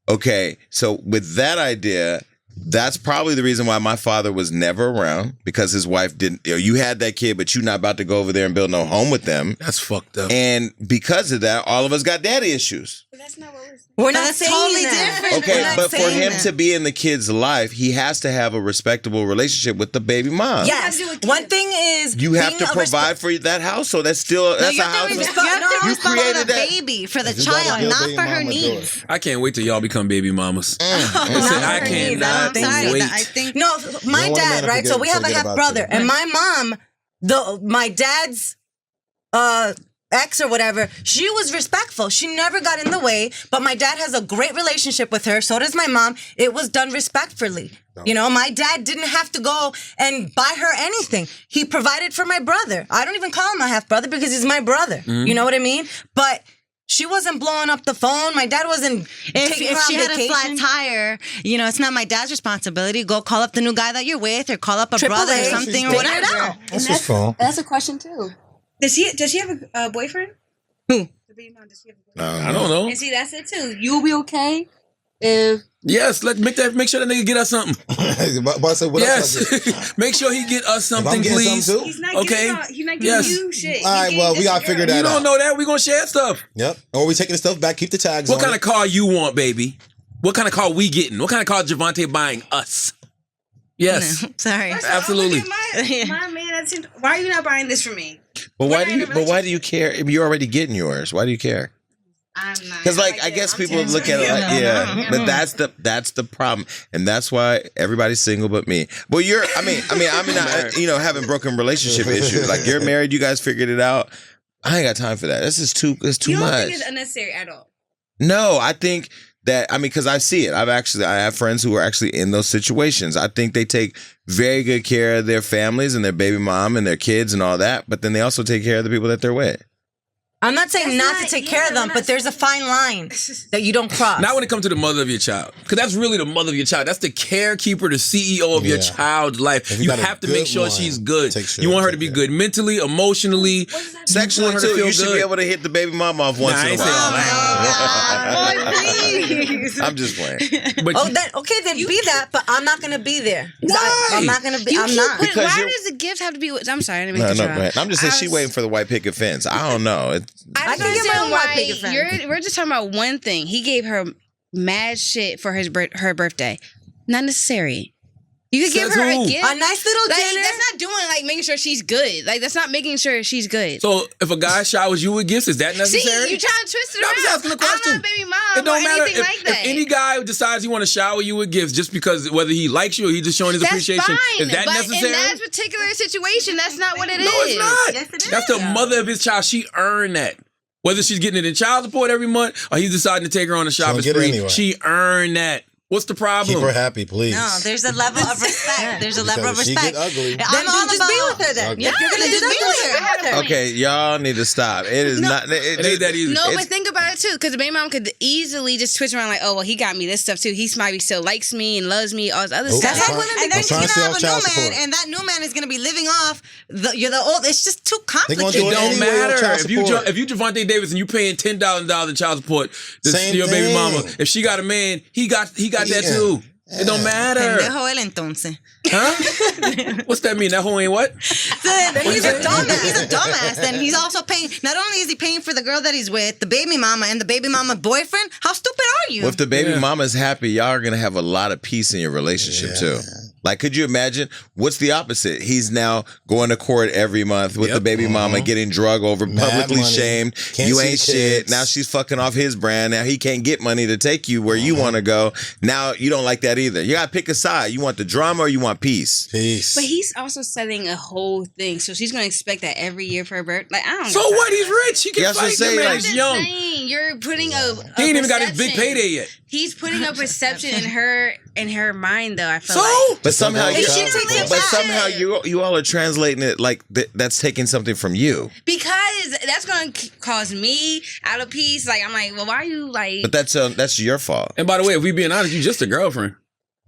Okay, so with that idea, that's probably the reason why my father was never around because his wife didn't. You had that kid, but you're not about to go over there and build no home with them. That's fucked up. And because of that, all of us got daddy issues. That's not what we're saying. we're not That's saying totally that. different. Okay, We're not but for saying him that. to be in the kid's life, he has to have a respectable relationship with the baby mom. Yes. One thing is You have being to a provide for that household. That's still No, that's you a have to house. respond created for the that. baby, for the If you got a child, good not baby for her mama, do needs. it. I can't wait till y'all become baby mamas. Not I for needs, I cannot don't think so. wait. I think No, my don't want a man dad, to right? So we have a forget half about brother, you. and my mom, my dad's ex or whatever, she was respectful. She never got in the way, but my dad has a great relationship with her. So does my mom. It was done respectfully. My dad didn't have to go and buy her anything. He provided for my brother. I don't even call him my half brother because he's my brother. You know what I mean? But she wasn't blowing up the phone. My dad wasn't taking her If on she had a vacation. flat tire, it's not my dad's responsibility. Go call up the new guy that you're with, or call up a brother or AAA. something, or Figure whatever. it out. That's his phone. That's a question too. Does he have a boyfriend? Who? The baby mom, does he have a boyfriend? I don't know. And see, that's it too. You'll be okay if Yes, let's make sure that nigga get us something. But I said, what else I get? Yes, make sure he get us If I'm something, getting please. something too? he's not Okay. he's not giving Yes. you shit. All right, well, we gotta figure that You out. don't know that. We gonna share stuff. Yep. Or we taking the stuff back, keep the tags What on kind it. of car you want, baby? What kind of car we getting? What kind of car Gervonta buying us? Yes. Sorry. Absolutely. My man, why are you not buying this for me? But We're not in a why do you care? You're already getting yours. Why do you care? I'm not. Because I guess people look at it like, but that's the problem, and that's why everybody's single but me. Well, I'm not, having broken relationship issues. Like you're married, you guys figured it out. I ain't got time for that. This is too. It's too You don't much. think it's unnecessary at all? No, I think that because I see it. I have friends who are actually in those situations. I think they take very good care of their families and their baby mom and their kids and all that, but then they also take care of the people that they're with. I'm not saying That's not to not- take yeah, care of them, we're but not- there's a fine line that you don't cross. Not when it comes to the mother of your child. Because that's really the mother of your child. That's the carekeeper, the CEO of your Yeah. child's life. If you You got a have to make good sure one, she's good. take sure You want her to take be care. good mentally, emotionally. Sexually want her to too. feel You should good. be able to hit the baby mama off once Nah, I in a ain't saying all while. that. please. I'm just playing. But Oh, you- then okay, then be that, but I'm not gonna be there. Why? I'm not gonna be. You I'm keep not. putting- Because why you're- does the gift have to be? I'm sorry, I didn't No, mean to no, cut go you ahead. off. I'm just saying she waiting for the white picket fence. I don't know. I I don't can get my own understand white why picket fence. we're just talking about one thing. He gave her mad shit for her birthday. Not necessary. You could give Says her who? a gift. A nice little Like, dinner. that's not doing like making sure she's good. Like that's not making sure she's good. So if a guy showers you with gifts, is that See, necessary? you trying to twist it No, I'm around. just asking a question. I'm not a baby mom It don't or matter anything if, like that. if any guy decides he want to shower you with gifts just because whether he likes you or he's just showing his that's appreciation. fine, Is that but necessary? in that particular situation, that's not what it is. No, it's not. Yes, it That's is. the mother of his child. She earned that. Whether she's getting it in child support every month or he's deciding to take her on a shopping get it spree, anyway. she earned that. What's the problem? Keep her happy, please. No, there's a level of respect. There's a level of Because she respect. get ugly. Then I'm all just about, be with her then. Okay. If you're gonna do just that, be then with just her. be with her. Okay, y'all need to stop. It is not. It ain't that easy. No, It's- but think about it too, because the baby mom could easily just twist around like, oh well, he got me this stuff too. He might be still likes me and loves me, all this other Oh, stuff. That's I'm how trying- women And then I'm she's trying gonna to stay have off a child new man, support. and that new man is gonna be living off you're the old. It's just too They gonna complicated. do It don't anyway on matter child if you support. if you Gervonta Davis and you paying $10,000 in child support to Same your baby thing. mama. If she got a man, he got that Yeah. too. It don't matter, Pendejo él entonces. huh? What's that mean? That hoe ain't what? Then he's a dumbass. He's a dumbass. Then he's also paying. Not only is he paying for the girl that he's with, the baby mama and the baby mama boyfriend. How stupid are you? Well, if the baby Yeah. mama's happy, y'all are gonna have a lot of peace in your relationship too. Like, could you imagine? What's the opposite? He's now going to court every month with Yep. the baby mama, getting drug over, Mad publicly money. shamed. Can't You see ain't kids. shit. Now she's fucking off his brand. Now he can't get money to take you where you want to go. Now you don't like that either. You gotta pick a side. You want the drama or you want peace? Peace. But he's also setting a whole thing, so she's gonna expect that every year for her birthday. Like I don't. So know. what? He's rich. He can Yeah, I was fight. gonna say, That man like, is I'm young. just saying, you're putting a He ain't even got his big perception. payday yet. He's putting a perception in her mind, though. I feel So like. But somehow, If you, she takes it but back. somehow you all are translating it like that's taking something from you. Because that's going to cause me out of peace. Like, I'm like, well, why are you like. But that's your fault. And by the way, if we being honest, you just a girlfriend.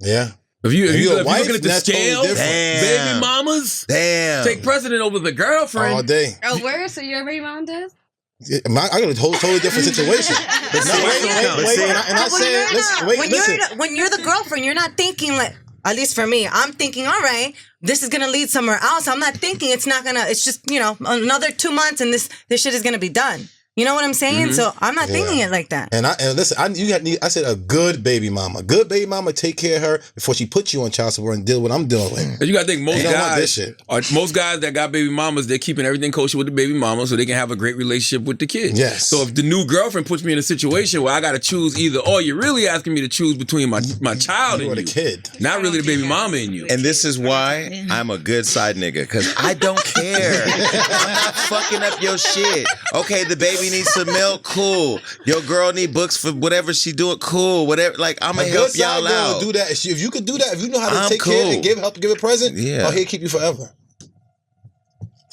Yeah. If you you a wife, looking at the that's totally scale, different. Damn. baby mamas Damn. take precedent over the girlfriend. All day. Oh, where? So your baby mom does? Yeah, I got a totally different situation. But see, And I said, listen. When you're the girlfriend, you're not thinking like. At least for me, I'm thinking, all right, this is gonna lead somewhere else. I'm not thinking it's not gonna. It's just another 2 months and this shit is gonna be done. You know what I'm saying? So I'm not thinking it like that. And listen, I said a good baby mama. Good baby mama take care of her before she puts you on child support and deal with what I'm dealing with. You gotta think most They don't want this guys, shit. most guys that got baby mamas, they're keeping everything kosher with the baby mama so they can have a great relationship with the kids. Yes. So if the new girlfriend puts me in a situation where I gotta choose either, or you're really asking me to choose between my child You and or the you, kid. not really the baby mama in you. And this is why I'm a good side nigga, because I don't care. I'm not fucking up your shit. Okay, the baby needs some milk, cool. Your girl need books for whatever she doing, cool. Whatever, like I'm gonna A help good y'all side girl out. will do that. If you could do that, if you know how to I'm take care cool. and give a present, Yeah. oh, he'll keep you forever.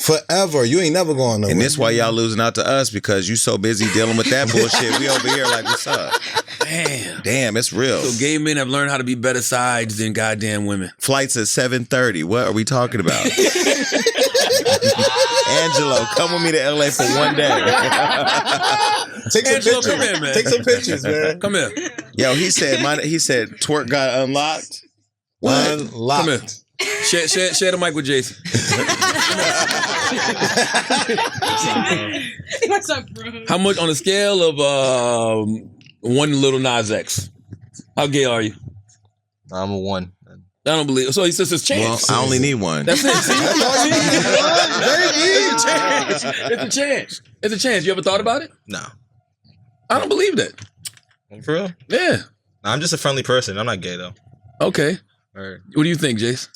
Forever. You ain't never going nowhere. And this why y'all losing out to us, because you so busy dealing with that bullshit. We over here like, what's up? Damn, it's real. So gay men have learned how to be better sides than goddamn women. Flights at 7:30. What are we talking about? Angelo, come with me to LA for one day. Take some Angelo, pictures. come here, man. Take some pictures, man. Come here. Yo, he said twerk got unlocked. Unlocked. Come here. Share the mic with Jason. What's up, bro? How much on a scale of one Little Nas X? How gay are you? I'm a 1. I don't believe. So he says it's Well, chance. I only need one. That's it. See? It's a chance. It's a chance. It's a chance. You ever thought about it? No. I don't believe that. For real? Yeah. Nah, I'm just a friendly person. I'm not gay though. Okay. Or, What do you think, Jace?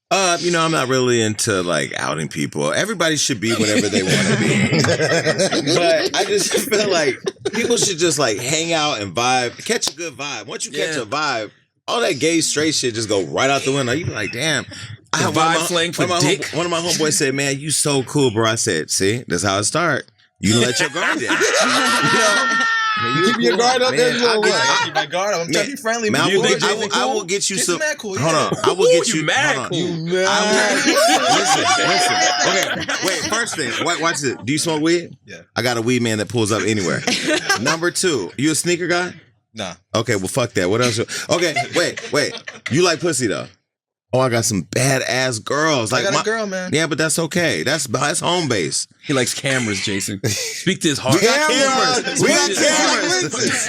I'm not really into like outing people. Everybody should be whatever they want to be. But I just feel like people should just like hang out and vibe, catch a good vibe. Once you catch a vibe, all that gay straight shit just go right out the window. You be like, damn. Vibe slang for dick. One of my homeboys said, "Man, you so cool, bro." I said, "See, that's how it start. You let your guard down. You know? You keep your guard up, Man, Angelo. I What? I keep my guard up. I'm trying to be friendly. Man, man. I will get you some. mad cool. Hold on. I will get you. mad hold on. cool. Listen. Okay, wait. First thing, watch this. Do you smoke weed? Yeah. I got a weed man that pulls up anywhere. Number 2, you a sneaker guy? Nah. Okay, well, fuck that. What else? Okay, wait. You like pussy though? Oh, I got some badass girls. I Like got a girl, man. Yeah, but that's okay. That's home base. He likes cameras, Jason. Speak to his heart. We got cameras. We got cameras.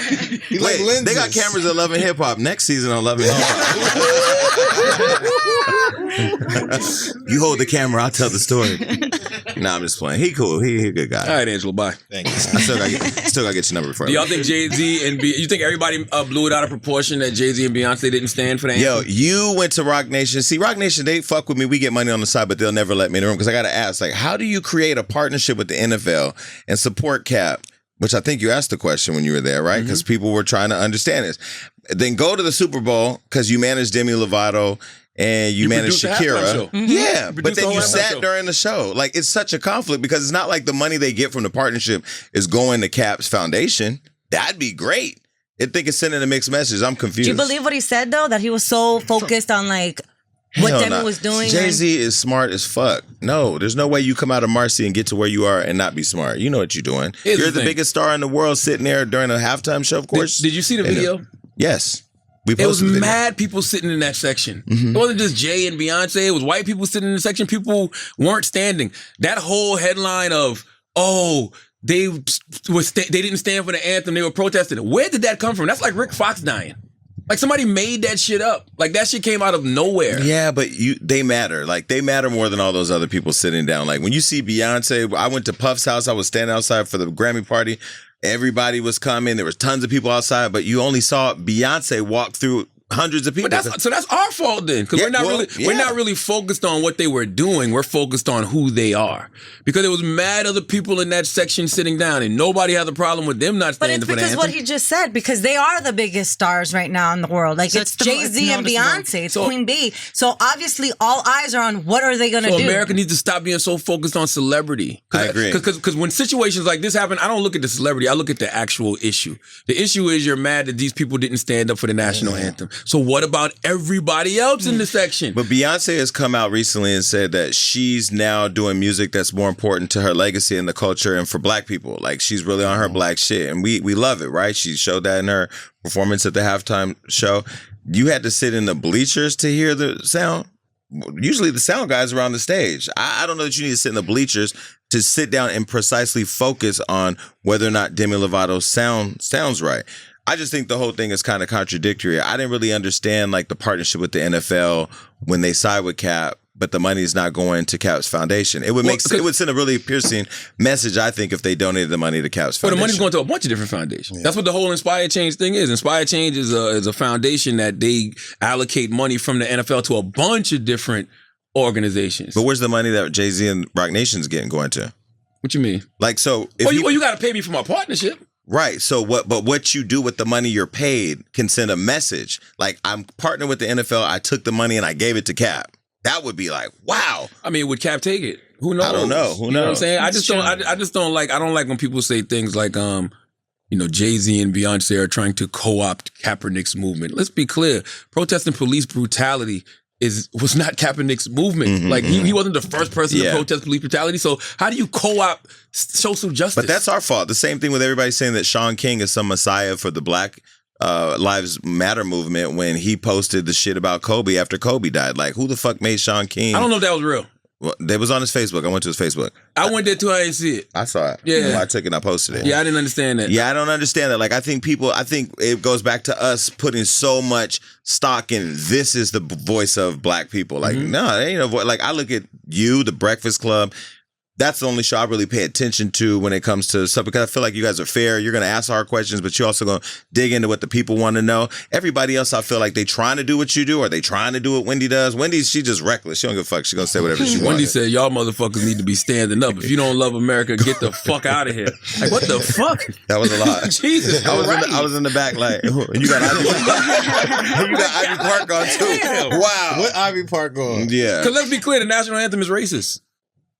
He like Wait, lenses. they got cameras at Love and Hip Hop. Next season on Love and Hip Hop. You hold the camera, I'll tell the story. Nah, I'm just playing. He cool. He a good guy. All right, Angelo, bye. Thank you. I still gotta get your number for Do y'all think Jay-Z and you think everybody blew it out of proportion that Jay-Z and Beyonce didn't stand for that? Yo, you went to Rock Nation. See, Rock Nation, they fuck with me. We get money on the side, but they'll never let me in the room because I got to ask, like, how do you create a partnership with the NFL and support Cap? Which I think you asked the question when you were there, right? Because people were trying to understand this. Then go to the Super Bowl because you managed Demi Lovato and you managed produced the halftime Shakira. show. Yeah, You but produced then the you whole halftime sat show. during the show. Like, it's such a conflict because it's not like the money they get from the partnership is going to Cap's foundation. That'd be great. I think it's sending a mixed message. I'm confused. Do you believe what he said though? That he was so focused on like what Hell Demi nah. was doing. Jay-Z is smart as fuck. No, there's no way you come out of Marcy and get to where you are and not be smart. You know what you're doing. Here's You're the the thing. biggest star in the world sitting there during a halftime show, of course. Did you see the video? Yes. We It was posted the video. mad people sitting in that section. It wasn't just Jay and Beyonce. It was white people sitting in the section. People weren't standing. That whole headline of, they didn't stand for the anthem. They were protesting. Where did that come from? That's like Rick Fox dying. Like somebody made that shit up. Like that shit came out of nowhere. Yeah, but they matter. Like they matter more than all those other people sitting down. Like when you see Beyonce, I went to Puff's house. I was standing outside for the Grammy party. Everybody was coming. There was tons of people outside, but you only saw Beyonce walk through hundreds of people. But that's our fault then, because we're not really focused on what they were doing. We're focused on who they are, because there was mad other people in that section sitting down, and nobody had a problem with them not But standing it's for the because anthem. what he just said, because they are the biggest stars right now in the world. Like So it's it's Jay-Z and noticeable. Beyonce, it's Queen Bee. So obviously all eyes are on what are they going to So do. America needs to stop being so focused on celebrity. I agree. Because when situations like this happen, I don't look at the celebrity. I look at the actual issue. The issue is you're mad that these people didn't stand up for the national anthem. So what about everybody else in the section? But Beyonce has come out recently and said that she's now doing music that's more important to her legacy and the culture and for black people. Like she's really on her black shit. And we love it, right? She showed that in her performance at the halftime show. You had to sit in the bleachers to hear the sound. Usually the sound guys are on the stage. I don't know that you need to sit in the bleachers to sit down and precisely focus on whether or not Demi Lovato's sounds right. I just think the whole thing is kind of contradictory. I didn't really understand like the partnership with the NFL when they side with Cap, but the money is not going to Cap's foundation. It would it would send a really piercing message, I think, if they donated the money to Cap's But foundation. the money's going to a bunch of different foundations. That's what the whole Inspire Change thing is. Inspire Change is a foundation that they allocate money from the NFL to a bunch of different organizations. But where's the money that Jay-Z and Rock Nation's getting going to? What you mean? Like, so if you got to pay me for my partnership. Right. So what you do with the money you're paid can send a message. Like, I'm partnering with the NFL. I took the money and I gave it to Cap. That would be like, wow. I mean, would Cap take it? Who knows? I don't know. Who knows? You know what I'm saying? I just don't like when people say things like, Jay-Z and Beyonce are trying to co-opt Kaepernick's movement. Let's be clear. Protesting police brutality was not Kaepernick's movement. Like he wasn't the first person to protest police brutality. So how do you co-opt social justice? But that's our fault. The same thing with everybody saying that Sean King is some messiah for the Black Lives Matter movement when he posted the shit about Kobe after Kobe died. Like, who the fuck made Sean King? I don't know if that was real. Well, it was on his Facebook. I went to his Facebook. I went there too. I didn't see it. I saw it. Yeah. I took it and I posted it. Yeah, I didn't understand that. Yeah, I don't understand that. Like, I think it goes back to us putting so much stock in this is the voice of black people. Like, no, it ain't a voice. Like, I look at you, The Breakfast Club. That's the only show I really pay attention to when it comes to stuff, because I feel like you guys are fair. You're going to ask hard questions, but you're also going to dig into what the people want to know. Everybody else, I feel like they trying to do what you do, or they trying to do what Wendy does. Wendy, she just reckless. She don't give a fuck. She going to say whatever she wants. Wendy said, y'all motherfuckers need to be standing up. If you don't love America, get the fuck out of here. Like, what the fuck? That was a lot. Jesus, I was in the back like, you got Ivy Park on too. Wow. What Ivy Park on? Yeah. Because let's be clear, the national anthem is racist.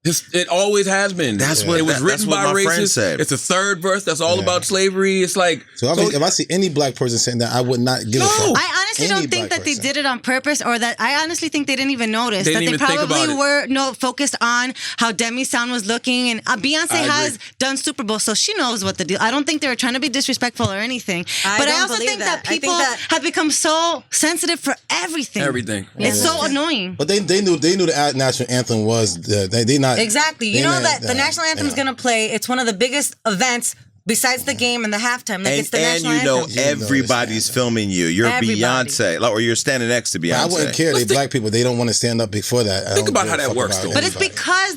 It always has been. That's what it was written by my friend racists. said. It's a third verse that's all about slavery. It's like So if I see any black person saying that, I would not give a fuck. I honestly don't think that they did it on purpose, or that I honestly think they didn't even notice. They that didn't they even think probably about were focused on how Demi's sound was looking, and Beyonce has done Super Bowl, so she knows what the deal. I don't think they were trying to be disrespectful or anything. But I also think that people have become so sensitive for everything. Everything. It's so annoying. But they knew the national anthem was they not Exactly. You know that the national anthem is going to play. It's one of the biggest events besides the game and the halftime. Like, it's the national anthem. Everybody's filming you. You're Beyonce, or you're standing next to Beyonce. I wouldn't care. They black people. They don't want to stand up before that. Think about how that works, though. But it's because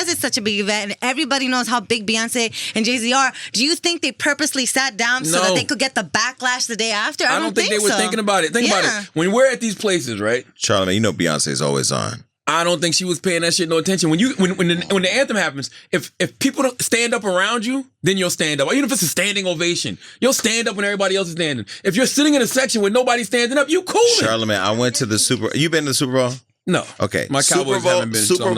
it's such a big event and everybody knows how big Beyonce and Jay-Z are. Do you think they purposely sat down so that they could get the backlash the day after? I don't think they were thinking about it. Think about it. When we're at these places, right? Charlamagne, you know Beyonce's always on. I don't think she was paying that shit no attention. When the anthem happens, if people don't stand up around you, then you'll stand up. Even if it's a standing ovation, you'll stand up when everybody else is standing. If you're sitting in a section where nobody's standing up, you cool. Charlamagne, I went to the You been to the Super Bowl? No. Okay. My Cowboys haven't been. Super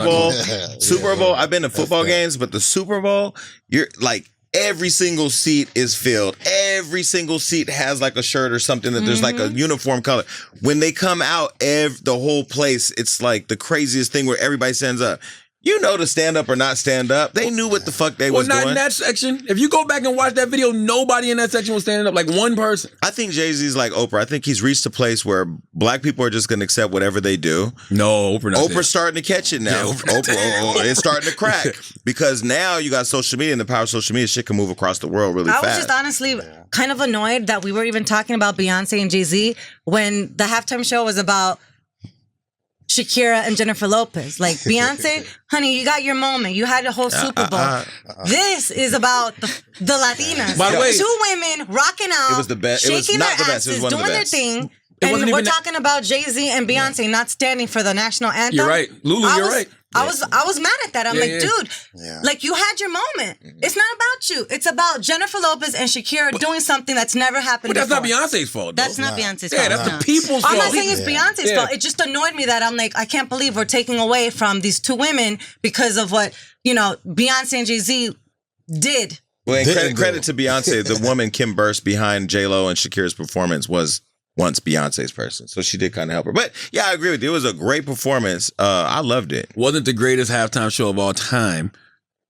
Bowl. I've been to football games, but the Super Bowl, you're like, every single seat is filled. Every single seat has like a shirt or something that there's like a uniform color. When they come out, the whole place, it's like the craziest thing where everybody stands up. You know to stand up or not stand up. They knew what the fuck they was doing. Well, not in that section. If you go back and watch that video, nobody in that section was standing up. Like one person. I think Jay-Z's like Oprah. I think he's reached a place where black people are just going to accept whatever they do. No, Oprah not Oprah's starting to catch it now. Yeah, Oprah it's starting to crack. Because now you got social media, and the power of social media, shit can move across the world really fast. I was just honestly kind of annoyed that we were even talking about Beyonce and Jay-Z when the halftime show was about Shakira and Jennifer Lopez. Like, Beyonce, honey, you got your moment. You had a whole Super Bowl. This is about the Latinas. By the way, 2 women rocking out. It was the best. It was shaking not their the best. It was asses, one of the doing their best. thing. It wasn't And we're even talking about Jay-Z and Beyonce not standing for the national anthem. You're right. Lulu, you're right. I was mad at that. I'm dude, like, you had your moment. It's not about you. It's about Jennifer Lopez and Shakira doing something that's never happened But that's before. not Beyonce's fault, though. That's not Beyonce's fault. Yeah, that's the people's fault. I'm not saying it's Beyonce's fault. It just annoyed me that I'm like, I can't believe we're taking away from these 2 women because of what, Beyonce and Jay-Z did. Well, and credit to Beyonce, the woman Kim Burst behind J-Lo and Shakira's performance was once Beyonce's person. So she did kind of help her. But yeah, I agree with you. It was a great performance. I loved it. Wasn't the greatest halftime show of all time,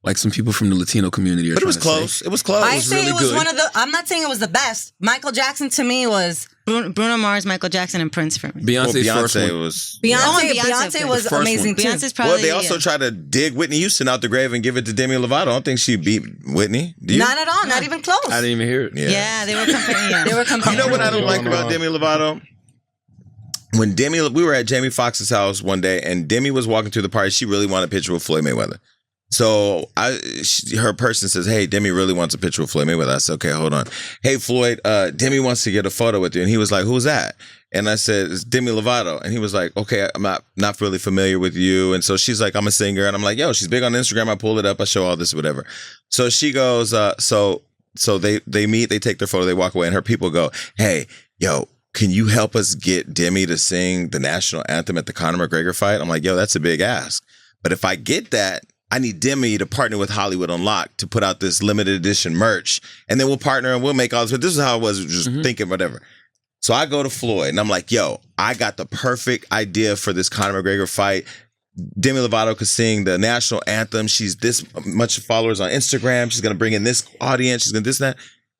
like some people from the Latino community are But it was trying to close. say. It was close. I It was say really it was good. one of the, I'm not saying it was the best. Michael Jackson to me was, Bruno Mars, Michael Jackson, and Prince for me. Beyonce's first Beyonce one. was. Beyonce was The first amazing one. too. Beyonce's probably. Well, they also tried to dig Whitney Houston out the grave and give it to Demi Lovato. I don't think she beat Whitney. Do you? Not at all, not even close. I didn't even hear it. Yeah, they were comparing. They were comparing. You know what I don't like about Demi Lovato? When we were at Jamie Foxx's house one day, and Demi was walking through the party, she really wanted a picture with Floyd Mayweather. So her person says, "Hey, Demi really wants a picture with Floyd Mayweather." I said, "Okay, hold on. Hey, Floyd, Demi wants to get a photo with you." And he was like, "Who's that?" And I said, "It's Demi Lovato." And he was like, "Okay, I'm not really familiar with you." And so she's like, "I'm a singer." And I'm like, "Yo, she's big on Instagram. I pull it up. I show all this, whatever." So she goes, so they meet, they take their photo, they walk away, and her people go, "Hey, yo, can you help us get Demi to sing the national anthem at the Conor McGregor fight?" I'm like, "Yo, that's a big ask. But if I get that, I need Demi to partner with Hollywood Unlocked to put out this limited edition merch. And then we'll partner and we'll make all this." But this is how I was just thinking, whatever. So I go to Floyd and I'm like, "Yo, I got the perfect idea for this Conor McGregor fight. Demi Lovato could sing the national anthem. She's this much followers on Instagram. She's going to bring in this audience. She's going to this and that."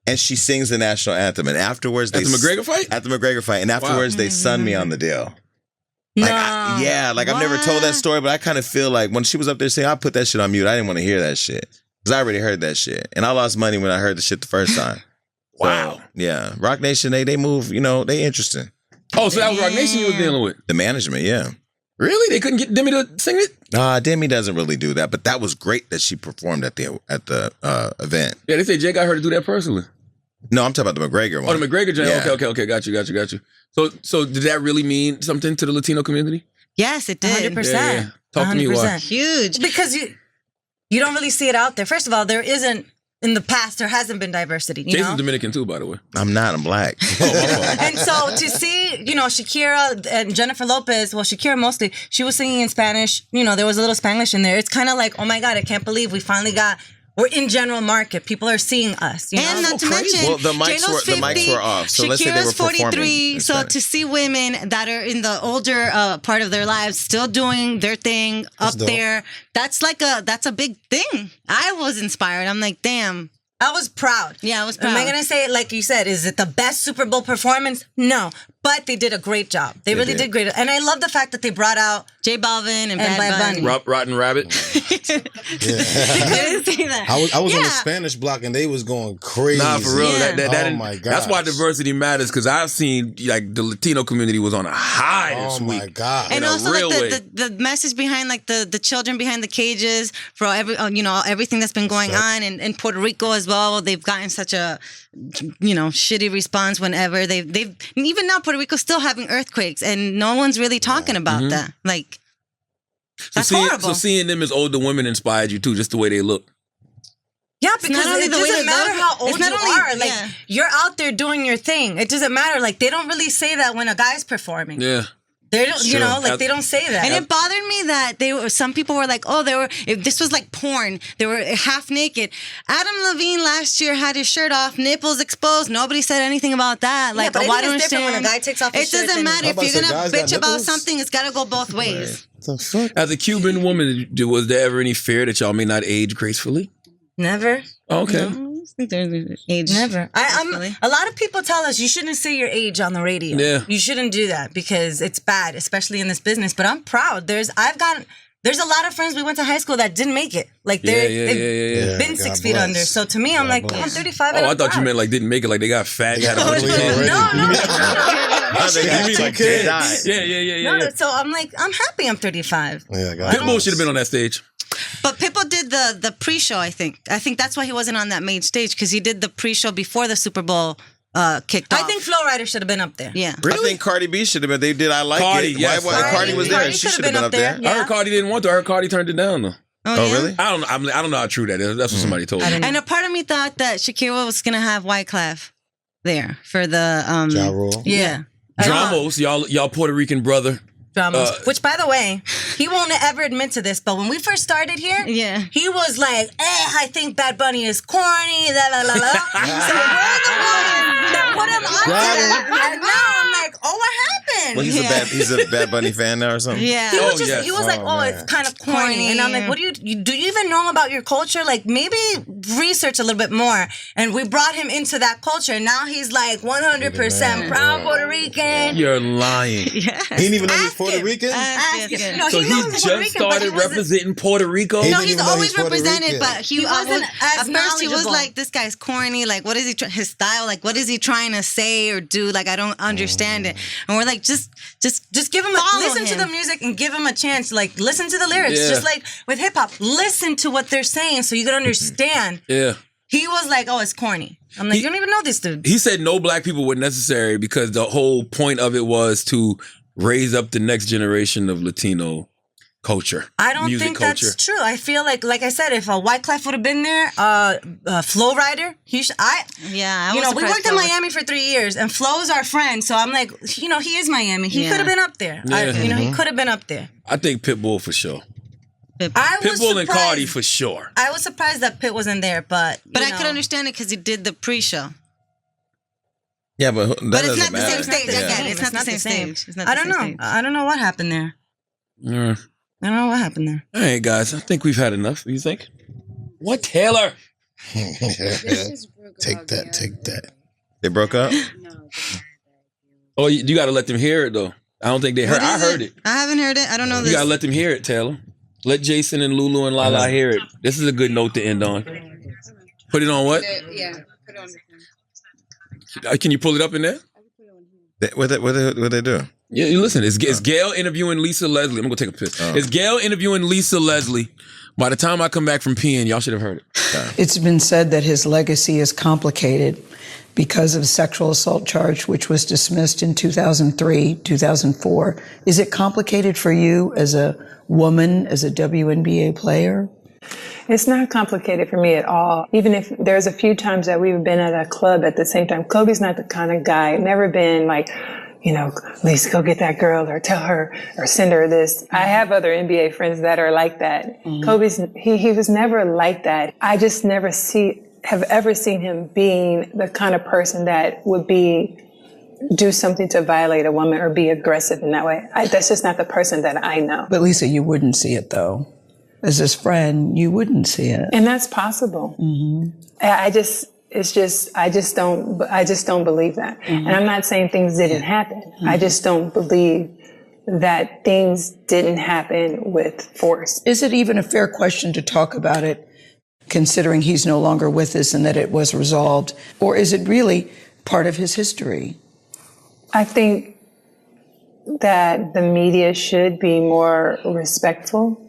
And she sings the national anthem. And afterwards, At the McGregor fight? At the McGregor fight. And afterwards, they sun me on the deal. Like, I've never told that story, but I kind of feel like when she was up there saying, "I put that shit on mute," I didn't want to hear that shit. Because I already heard that shit. And I lost money when I heard the shit the first time. Wow. So, yeah. Rock Nation, they move, they interesting. Oh, so that was Rock Nation you was dealing with? The management, yeah. Really? They couldn't get Demi to sing it? Demi doesn't really do that, but that was great that she performed at the event. Yeah, they say Jay got her to do that personally. No, I'm talking about the McGregor one. Oh, the McGregor joint. Yeah. Okay. Got you. So did that really mean something to the Latino community? Yes, it did. 100%. Yeah. Talk to me why. Huge. Because you don't really see it out there. First of all, there isn't in the past there hasn't been diversity. You Jason's know? Dominican too, by the way. I'm not. I'm black. And so to see, Shakira and Jennifer Lopez, well, Shakira mostly, she was singing in Spanish. There was a little Spanglish in there. It's kind of like, oh my God, I can't believe we finally we're in general market. People are seeing us. And not to mention, well, the mics were off. So let's say they were Shakira's 43. performing. So to see women that are in the older part of their lives still doing their thing up there, that's a big thing. I was inspired. I'm like, damn. I was proud. Yeah, I was proud. Am I going to say it like you said? Is it the best Super Bowl performance? No. But they did a great job. They really did great. And I love the fact that they brought out J Balvin and Bad Bunny. Rotten Rabbit. I couldn't say that. I was on the Spanish block and they was going crazy. Nah, for real. Yeah. Oh my God. That's why diversity matters, because I've seen like the Latino community was on a high this week. Oh my God. And In a also real way. the message behind like the children behind the cages for everything that's been going on in Puerto Rico as well. They've gotten such a shitty response whenever they've even now Puerto Rico's still having earthquakes and no one's really talking about that. Like that's horrible. So seeing them as older women inspired you too, just the way they look. Yeah, because not only it the way doesn't they matter look, how old it's you not only- are. Like yeah. you're out there doing your thing. It doesn't matter. Like they don't really say that when a guy's performing. Yeah. They don't, they don't say that. And it bothered me that some people were like, if this was like porn. They were half naked. Adam Levine last year had his shirt off, nipples exposed. Nobody said anything about that. Like, but I why think don't it's different understand? when a guy takes off his It shirt doesn't than- matter. I'm If about you're to say, gonna guys got bitch about nipples? something, it's gotta go both ways. The fuck? As a Cuban woman, was there ever any fear that y'all may not age gracefully? Never. Okay. I think there's age. Never. A lot of people tell us you shouldn't say your age on the radio. Yeah. You shouldn't do that because it's bad, especially in this business. But I'm proud. There's a lot of friends we went to high school that didn't make it. Like they've Yeah. been God 6 feet bless. under. So to me, I'm like, I'm 35. Oh, and I I'm thought you proud. meant like didn't make it, like they got fat. Had a bunch of kids. You mean like they died? Yeah. So I'm like, I'm happy I'm 35. Yeah, God. Pitbull should have been on that stage. But Pitbull did the pre-show, I think. I think that's why he wasn't on that main stage, because he did the pre-show before the Super Bowl kicked off. I think Flo Rida should have been up there. Yeah. I think Cardi B should have been. They did. I like Cardi, it. yes. Why Cardi was there? Cardi She should have been up there. Yeah. I heard Cardi didn't want to. I heard Cardi turned it down though. Oh, yeah? really? I don't know how true that is. That's what somebody told me. And a part of me thought that Shakira was gonna have Wyclef there for the Ja Rule. Yeah. Dramos, y'all Puerto Rican brother. Dramas. Which, by the way, he won't ever admit to this, but when we first started here, he was like, I think Bad Bunny is corny, la la la la. So we're the ones that put him on that. And now I'm like, what happened? Well, he's a Bad Bunny fan now or something. Yeah. He was, yes. he was like, man. it's kind of corny. And I'm like, what do you even know about your culture? Like, maybe research a little bit more. And we brought him into that culture. And now he's like 100% proud Puerto Rican. You're lying. He didn't even know he was Puerto Rican? Ask him. No, So he he knows he's Puerto just Rican, but started he wasn't- representing Puerto Rico. He No, didn't he's even know always he's Puerto represented, Rican. but He wasn't as at first he was knowledgeable. like, this guy's corny. Like, what is his style? Like, what is he trying to say or do? Like, I don't understand it. And we're like, just give him listen to the music and give him a chance. Like, listen to the lyrics. Yeah. Just like with hip hop, listen to what they're saying so you can understand. Yeah. He was like, it's corny. I'm like, you don't even know this dude. He said no black people were necessary because the whole point of it was to raise up the next generation of Latino culture. I don't music think culture. that's true. I feel like I said, if Wyclef would have been there, Flo Rida, I was we surprised worked in Flo was- Miami for 3 years, and Flo is our friend. So I'm like, he is Miami. He Yeah. could have been up there. Yeah. He could have been up there. I think Pitbull for sure. I was Pitbull and surprised- Cardi for sure. I was surprised that Pitt wasn't there, but I could understand it because he did the pre-show. Yeah, but But it's not the matter. same stage. I get it. It's not the same stage. It's not the I don't same know. stage. I don't know what happened there. Yeah. I don't know what happened there. All right, guys. I think we've had enough. You think? What, Taylor? Take that. They broke up. Oh, you got to let them hear it though. I don't think they heard. I heard it. I haven't heard it. I don't know You this. got to let them hear it, Taylor. Let Jason and Lulu and Lala hear it. This is a good note to end on. Put it on what? Yeah, put it on the phone. Can you pull it up in there? What they do? Yeah, listen. It's Gail interviewing Lisa Leslie. I'm gonna take a piss. It's Gail interviewing Lisa Leslie. By the time I come back from peeing, y'all should have heard it. It's been said that his legacy is complicated because of a sexual assault charge, which was dismissed in 2003, 2004. Is it complicated for you as a woman, as a WNBA player? It's not complicated for me at all. Even if there's a few times that we've been at a club at the same time, Kobe's not the kind of guy, never been like, you know, Lisa, go get that girl or tell her or send her this. I have other NBA friends that are like that. Kobe's, he was never like that. I just never have ever seen him being the kind of person that would do something to violate a woman or be aggressive in that way. That's just not the person that I know. But Lisa, you wouldn't see it though. As his friend, you wouldn't see it. And that's possible. I just don't believe that. And I'm not saying things didn't happen. I just don't believe that things didn't happen with force. Is it even a fair question to talk about it, considering he's no longer with us and that it was resolved? Or is it really part of his history? I think that the media should be more respectful.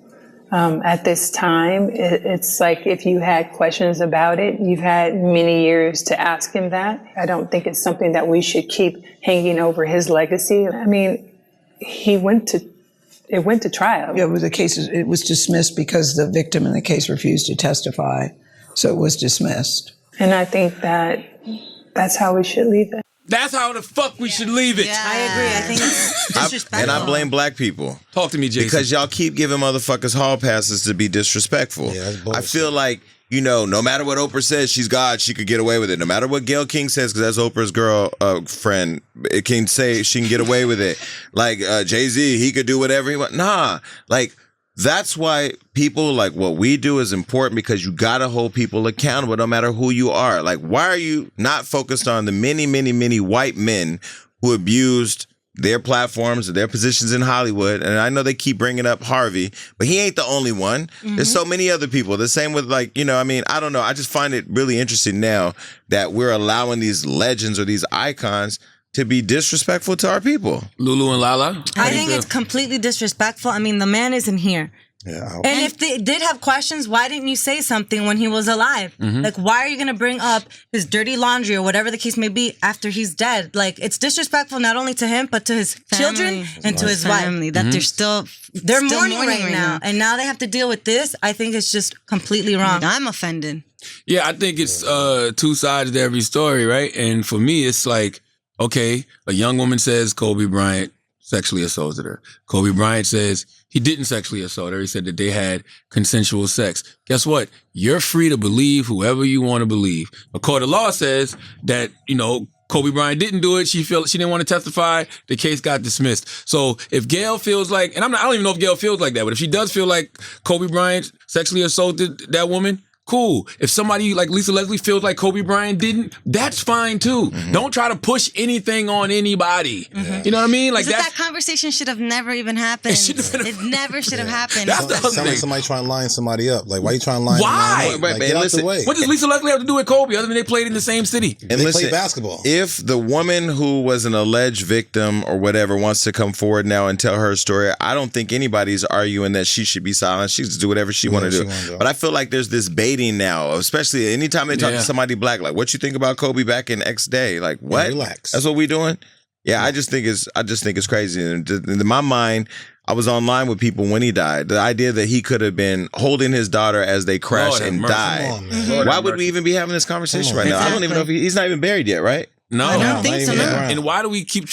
At this time, it's like if you had questions about it, you've had many years to ask him that. I don't think it's something that we should keep hanging over his legacy. I mean, it went to trial. Yeah, it was dismissed because the victim in the case refused to testify. So it was dismissed. And I think that's how we should leave it. That's how the fuck we should leave it. Yeah, I agree. I think it's disrespectful. And I blame black people. Talk to me, Jason. Because y'all keep giving motherfuckers hall passes to be disrespectful. Yeah, that's bullshit. I feel like, you know, no matter what Oprah says, she's God, she could get away with it. No matter what Gayle King says, because that's Oprah's friend, it can say she can get away with it. Like Jay-Z, he could do whatever he wants. Nah, like, that's why people like what we do is important, because you got to hold people accountable no matter who you are. Like, why are you not focused on the many, many, many white men who abused their platforms or their positions in Hollywood? And I know they keep bringing up Harvey, but he ain't the only one. There's so many other people. The same with, like, you know, I mean, I don't know. I just find it really interesting now that we're allowing these legends or these icons to be disrespectful to our people. Lulu and Lala? I think it's completely disrespectful. I mean, the man isn't here. Yeah. And if they did have questions, why didn't you say something when he was alive? Like, why are you going to bring up his dirty laundry or whatever the case may be after he's dead? Like, it's disrespectful not only to him, but to his children and to his family. wife. That they're They're mourning right now. And now they have to deal with this. I think it's just completely wrong. I'm offended. Yeah, I think it's two sides to every story, right? And for me, it's like, okay, a young woman says Kobe Bryant sexually assaulted her. Kobe Bryant says he didn't sexually assault her. He said that they had consensual sex. Guess what? You're free to believe whoever you want to believe. A court of law says that, you know, Kobe Bryant didn't do it. She didn't want to testify. The case got dismissed. So if Gayle feels like, and I don't even know if Gayle feels like that, but if she does feel like Kobe Bryant sexually assaulted that woman, cool. If somebody like Lisa Leslie feels like Kobe Bryant didn't, that's fine too. Don't try to push anything on anybody. You know what I mean? Like that conversation should have never even happened. It never should have happened. That's the other Sound like thing. somebody trying to line somebody up. Like, why you trying to line Why? them up? Like, get out the way. What does Lisa Leslie have to do with Kobe other than they played in the same city? And They listen, play basketball. If the woman who was an alleged victim or whatever wants to come forward now and tell her story, I don't think anybody's arguing that she should be silent. She should do whatever she want to do. But I feel like there's this baiting now, especially anytime they talk to somebody black, like, what you think about Kobe back in X day? Like, what? Yeah, relax. That's what we doing? Yeah, I just think it's crazy. And in my mind, I was online with people when he died. The idea that he could have been holding his daughter as they crashed and died. Come on, Why would we even be having this conversation right now? I don't even know if he's not even buried yet, right? No, I don't think so. And why do we keep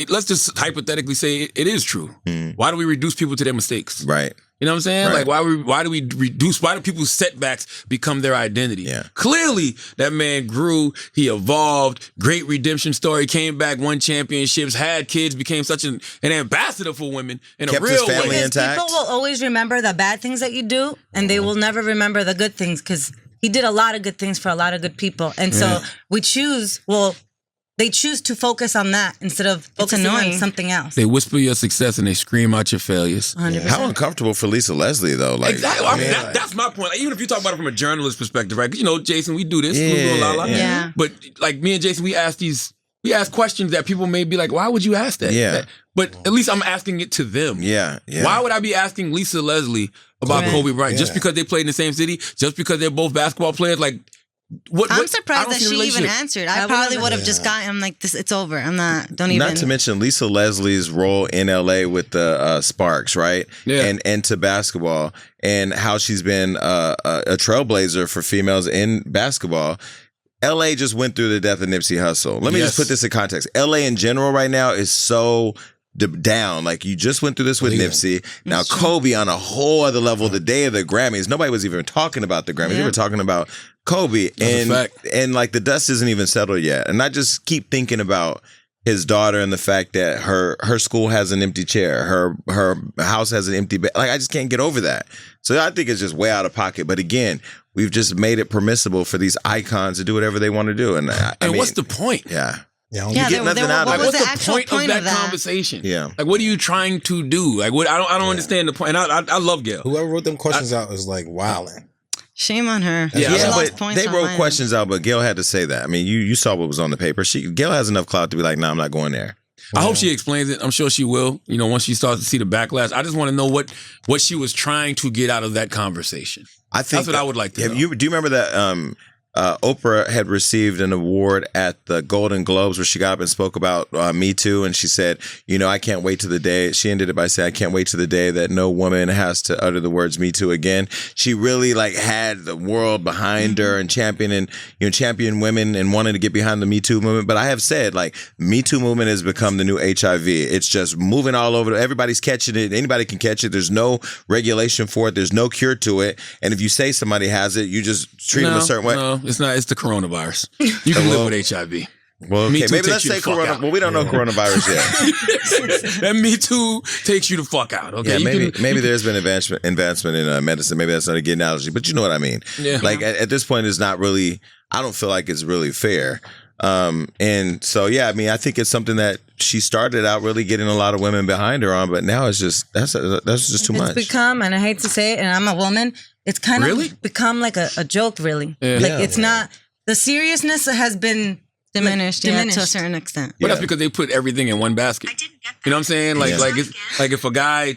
let's just hypothetically say it is true. Why do we reduce people to their mistakes? Right. You know what I'm saying? Right. Like, why do people's setbacks become their identity? Yeah. Clearly, that man grew, he evolved, great redemption story, came back, won championships, had kids, became such an ambassador for women in Kept a his real family way. intact. People will always remember the bad things that you do, and they will never remember the good things, because he did a lot of good things for a lot of good people. And so they choose to focus on that instead of focusing on something else. They whisper your success and they scream out your failures. 100%. How uncomfortable for Lisa Leslie, though. Like, Exactly. I mean, that's my point. Like, even if you talk about it from a journalist perspective, right? 'Cause, you know, Jason, we do this. Lulu and Lala. Yeah. But like me and Jason, we ask questions that people may be like, why would you ask that? Yeah. But at least I'm asking it to them. Yeah. Why would I be asking Lisa Leslie about Kobe Bryant? Just because they played in the same city? Just because they're both basketball players? Like, I'm surprised that she even answered. I probably would have just gotten. I'm like, this. It's over. I'm not. Don't even. Not to mention Lisa Leslie's role in LA with the Sparks, right? Yeah. And to basketball, and how she's been a trailblazer for females in basketball. LA just went through the death of Nipsey Hussle. Let me just put this in context. LA in general right now is so down. Like, you just went through this with Nipsey. Now Kobe on a whole other level. The day of the Grammys, nobody was even talking about the Grammys. They were talking about Kobe, and like the dust isn't even settled yet. And I just keep thinking about his daughter and the fact that her school has an empty chair, her house has an empty bed. Like, I just can't get over that. So I think it's just way out of pocket. But again, we've just made it permissible for these icons to do whatever they want to do. And I mean, what's the point? Yeah. You get nothing out of it. What's the point of that conversation? Yeah. Like, what are you trying to do? Like, what? I don't understand the point. And I love Gail. Whoever wrote them questions out is like wilding. Shame on her. Yeah, but they wrote questions out, but Gail had to say that. I mean, you saw what was on the paper. Gail has enough clout to be like, no, I'm not going there. I hope she explains it. I'm sure she will. You know, once she starts to see the backlash. I just want to know what she was trying to get out of that conversation. I think that's what I would like to know. Do you remember that Oprah had received an award at the Golden Globes where she got up and spoke about Me Too, and she said, you know, I can't wait to the day. She ended it by saying, I can't wait to the day that no woman has to utter the words Me Too again. She really like had the world behind her and champion women and wanted to get behind the Me Too movement. But I have said, like, Me Too movement has become the new HIV. It's just moving all over. Everybody's catching it. Anybody can catch it. There's no regulation for it. There's no cure to it. And if you say somebody has it, you just treat them a certain way. No, it's not. It's the coronavirus. You can live with HIV. Well, okay, maybe let's say corona. Well, we don't know coronavirus yet. And Me Too takes you the fuck out. Okay, yeah, maybe there's been advancement in medicine. Maybe that's not a good analogy, but you know what I mean. Yeah. Like at this point, it's not really. I don't feel like it's really fair. And so yeah, I mean, I think it's something that she started out really getting a lot of women behind her on, but now it's just that's just too much. It's become, and I hate to say it, and I'm a woman. It's kind of become like a joke, really. Yeah. Like it's not the seriousness has been diminished to a certain extent. But that's because they put everything in one basket. You know what I'm saying? Like like if a guy,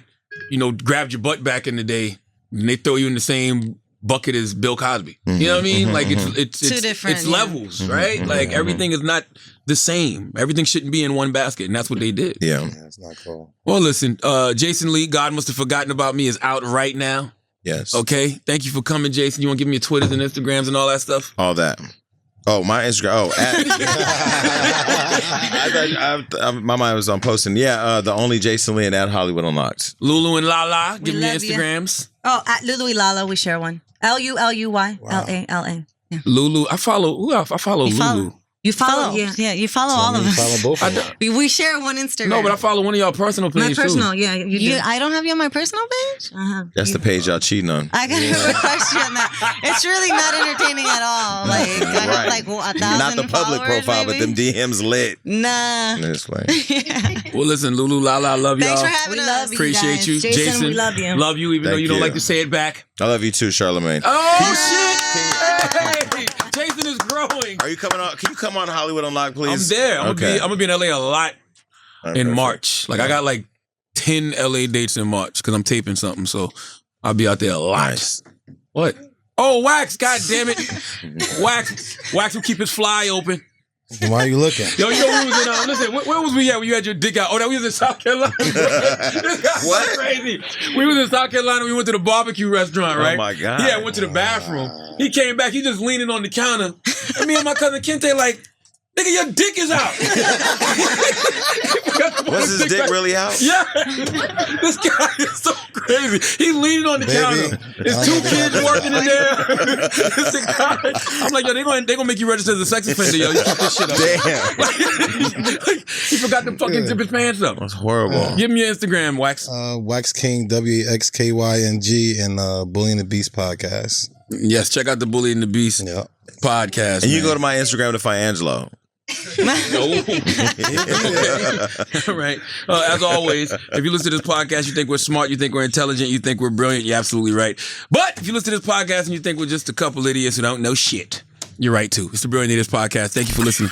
you know, grabbed your butt back in the day, and they throw you in the same bucket as Bill Cosby. You know what I mean? Like it's two different. It's levels, right? Like everything is not the same. Everything shouldn't be in one basket, and that's what they did. Yeah, that's not cool. Well, listen, Jason Lee, God Must Have Forgotten About Me is out right now. Yes. Okay. Thank you for coming, Jason. You want to give me your Twitters and Instagrams and all that stuff? All that. Oh, my Instagram. Oh, my mind was on posting. Yeah, the only Jason Lee and at Hollywood Unlocked. Lulu and Lala. Give me your Instagrams. Oh, at Lulu and Lala, we share one. LULUYLALA. Yeah. Lulu. I follow Lulu. You follow? Yeah, you follow all of us. Follow both of them. We share one Instagram. No, but I follow one of y'all personal pages. My personal, too. yeah. You do. I don't have you on my personal page? That's the page y'all cheating on. I gotta request you on that. It's really not entertaining at all. Like, I have like 1,000 Not the public followers, profile, maybe? but them DMs lit. Nah. This way. Well, listen, Lulu, Lala, I love y'all. Thanks for having us. Appreciate you. Jason, we love you. Love you, even though you don't like to say it back. I love you too, Charlamagne. Oh, shit! Hey, Jason is growing. Are you coming on? Can you come on Hollywood Unlocked, please? I'm there. I'm gonna be in LA a lot in March. Like I got like 10 LA dates in March because I'm taping something, so I'll be out there a lot. Nice. What? Oh, Wax! God damn it, Wax will keep his fly open. Why are you looking? Yo, you know we was in. Listen, where was we at when you had your dick out? Oh, that we was in South Carolina. What? Crazy. We was in South Carolina. We went to the barbecue restaurant, right? Oh my God. Yeah, went to the bathroom. He came back. He just leaning on the counter, and me and my cousin Kente like, nigga, your dick is out. Was his dick really out? Yeah. This guy is so crazy. He's leaning on the counter. There's 2 kids working in there. It's a guy. I'm like, yo, they gonna make you register as a sex offender, yo. You keep this shit up. Damn. He forgot to fucking zip his pants up. That's horrible. Give me your Instagram, Wax. Wax King, WXKYNG, and Bully and the Beast podcast. Yes, check out the Bully and the Beast podcast. And you go to my Instagram to find Angelo. No. Right. As always, if you listen to this podcast, you think we're smart, you think we're intelligent, you think we're brilliant, you're absolutely right. But if you listen to this podcast and you think we're just a couple idiots who don't know shit, you're right too. It's the Brilliant Idiots Podcast. Thank you for listening.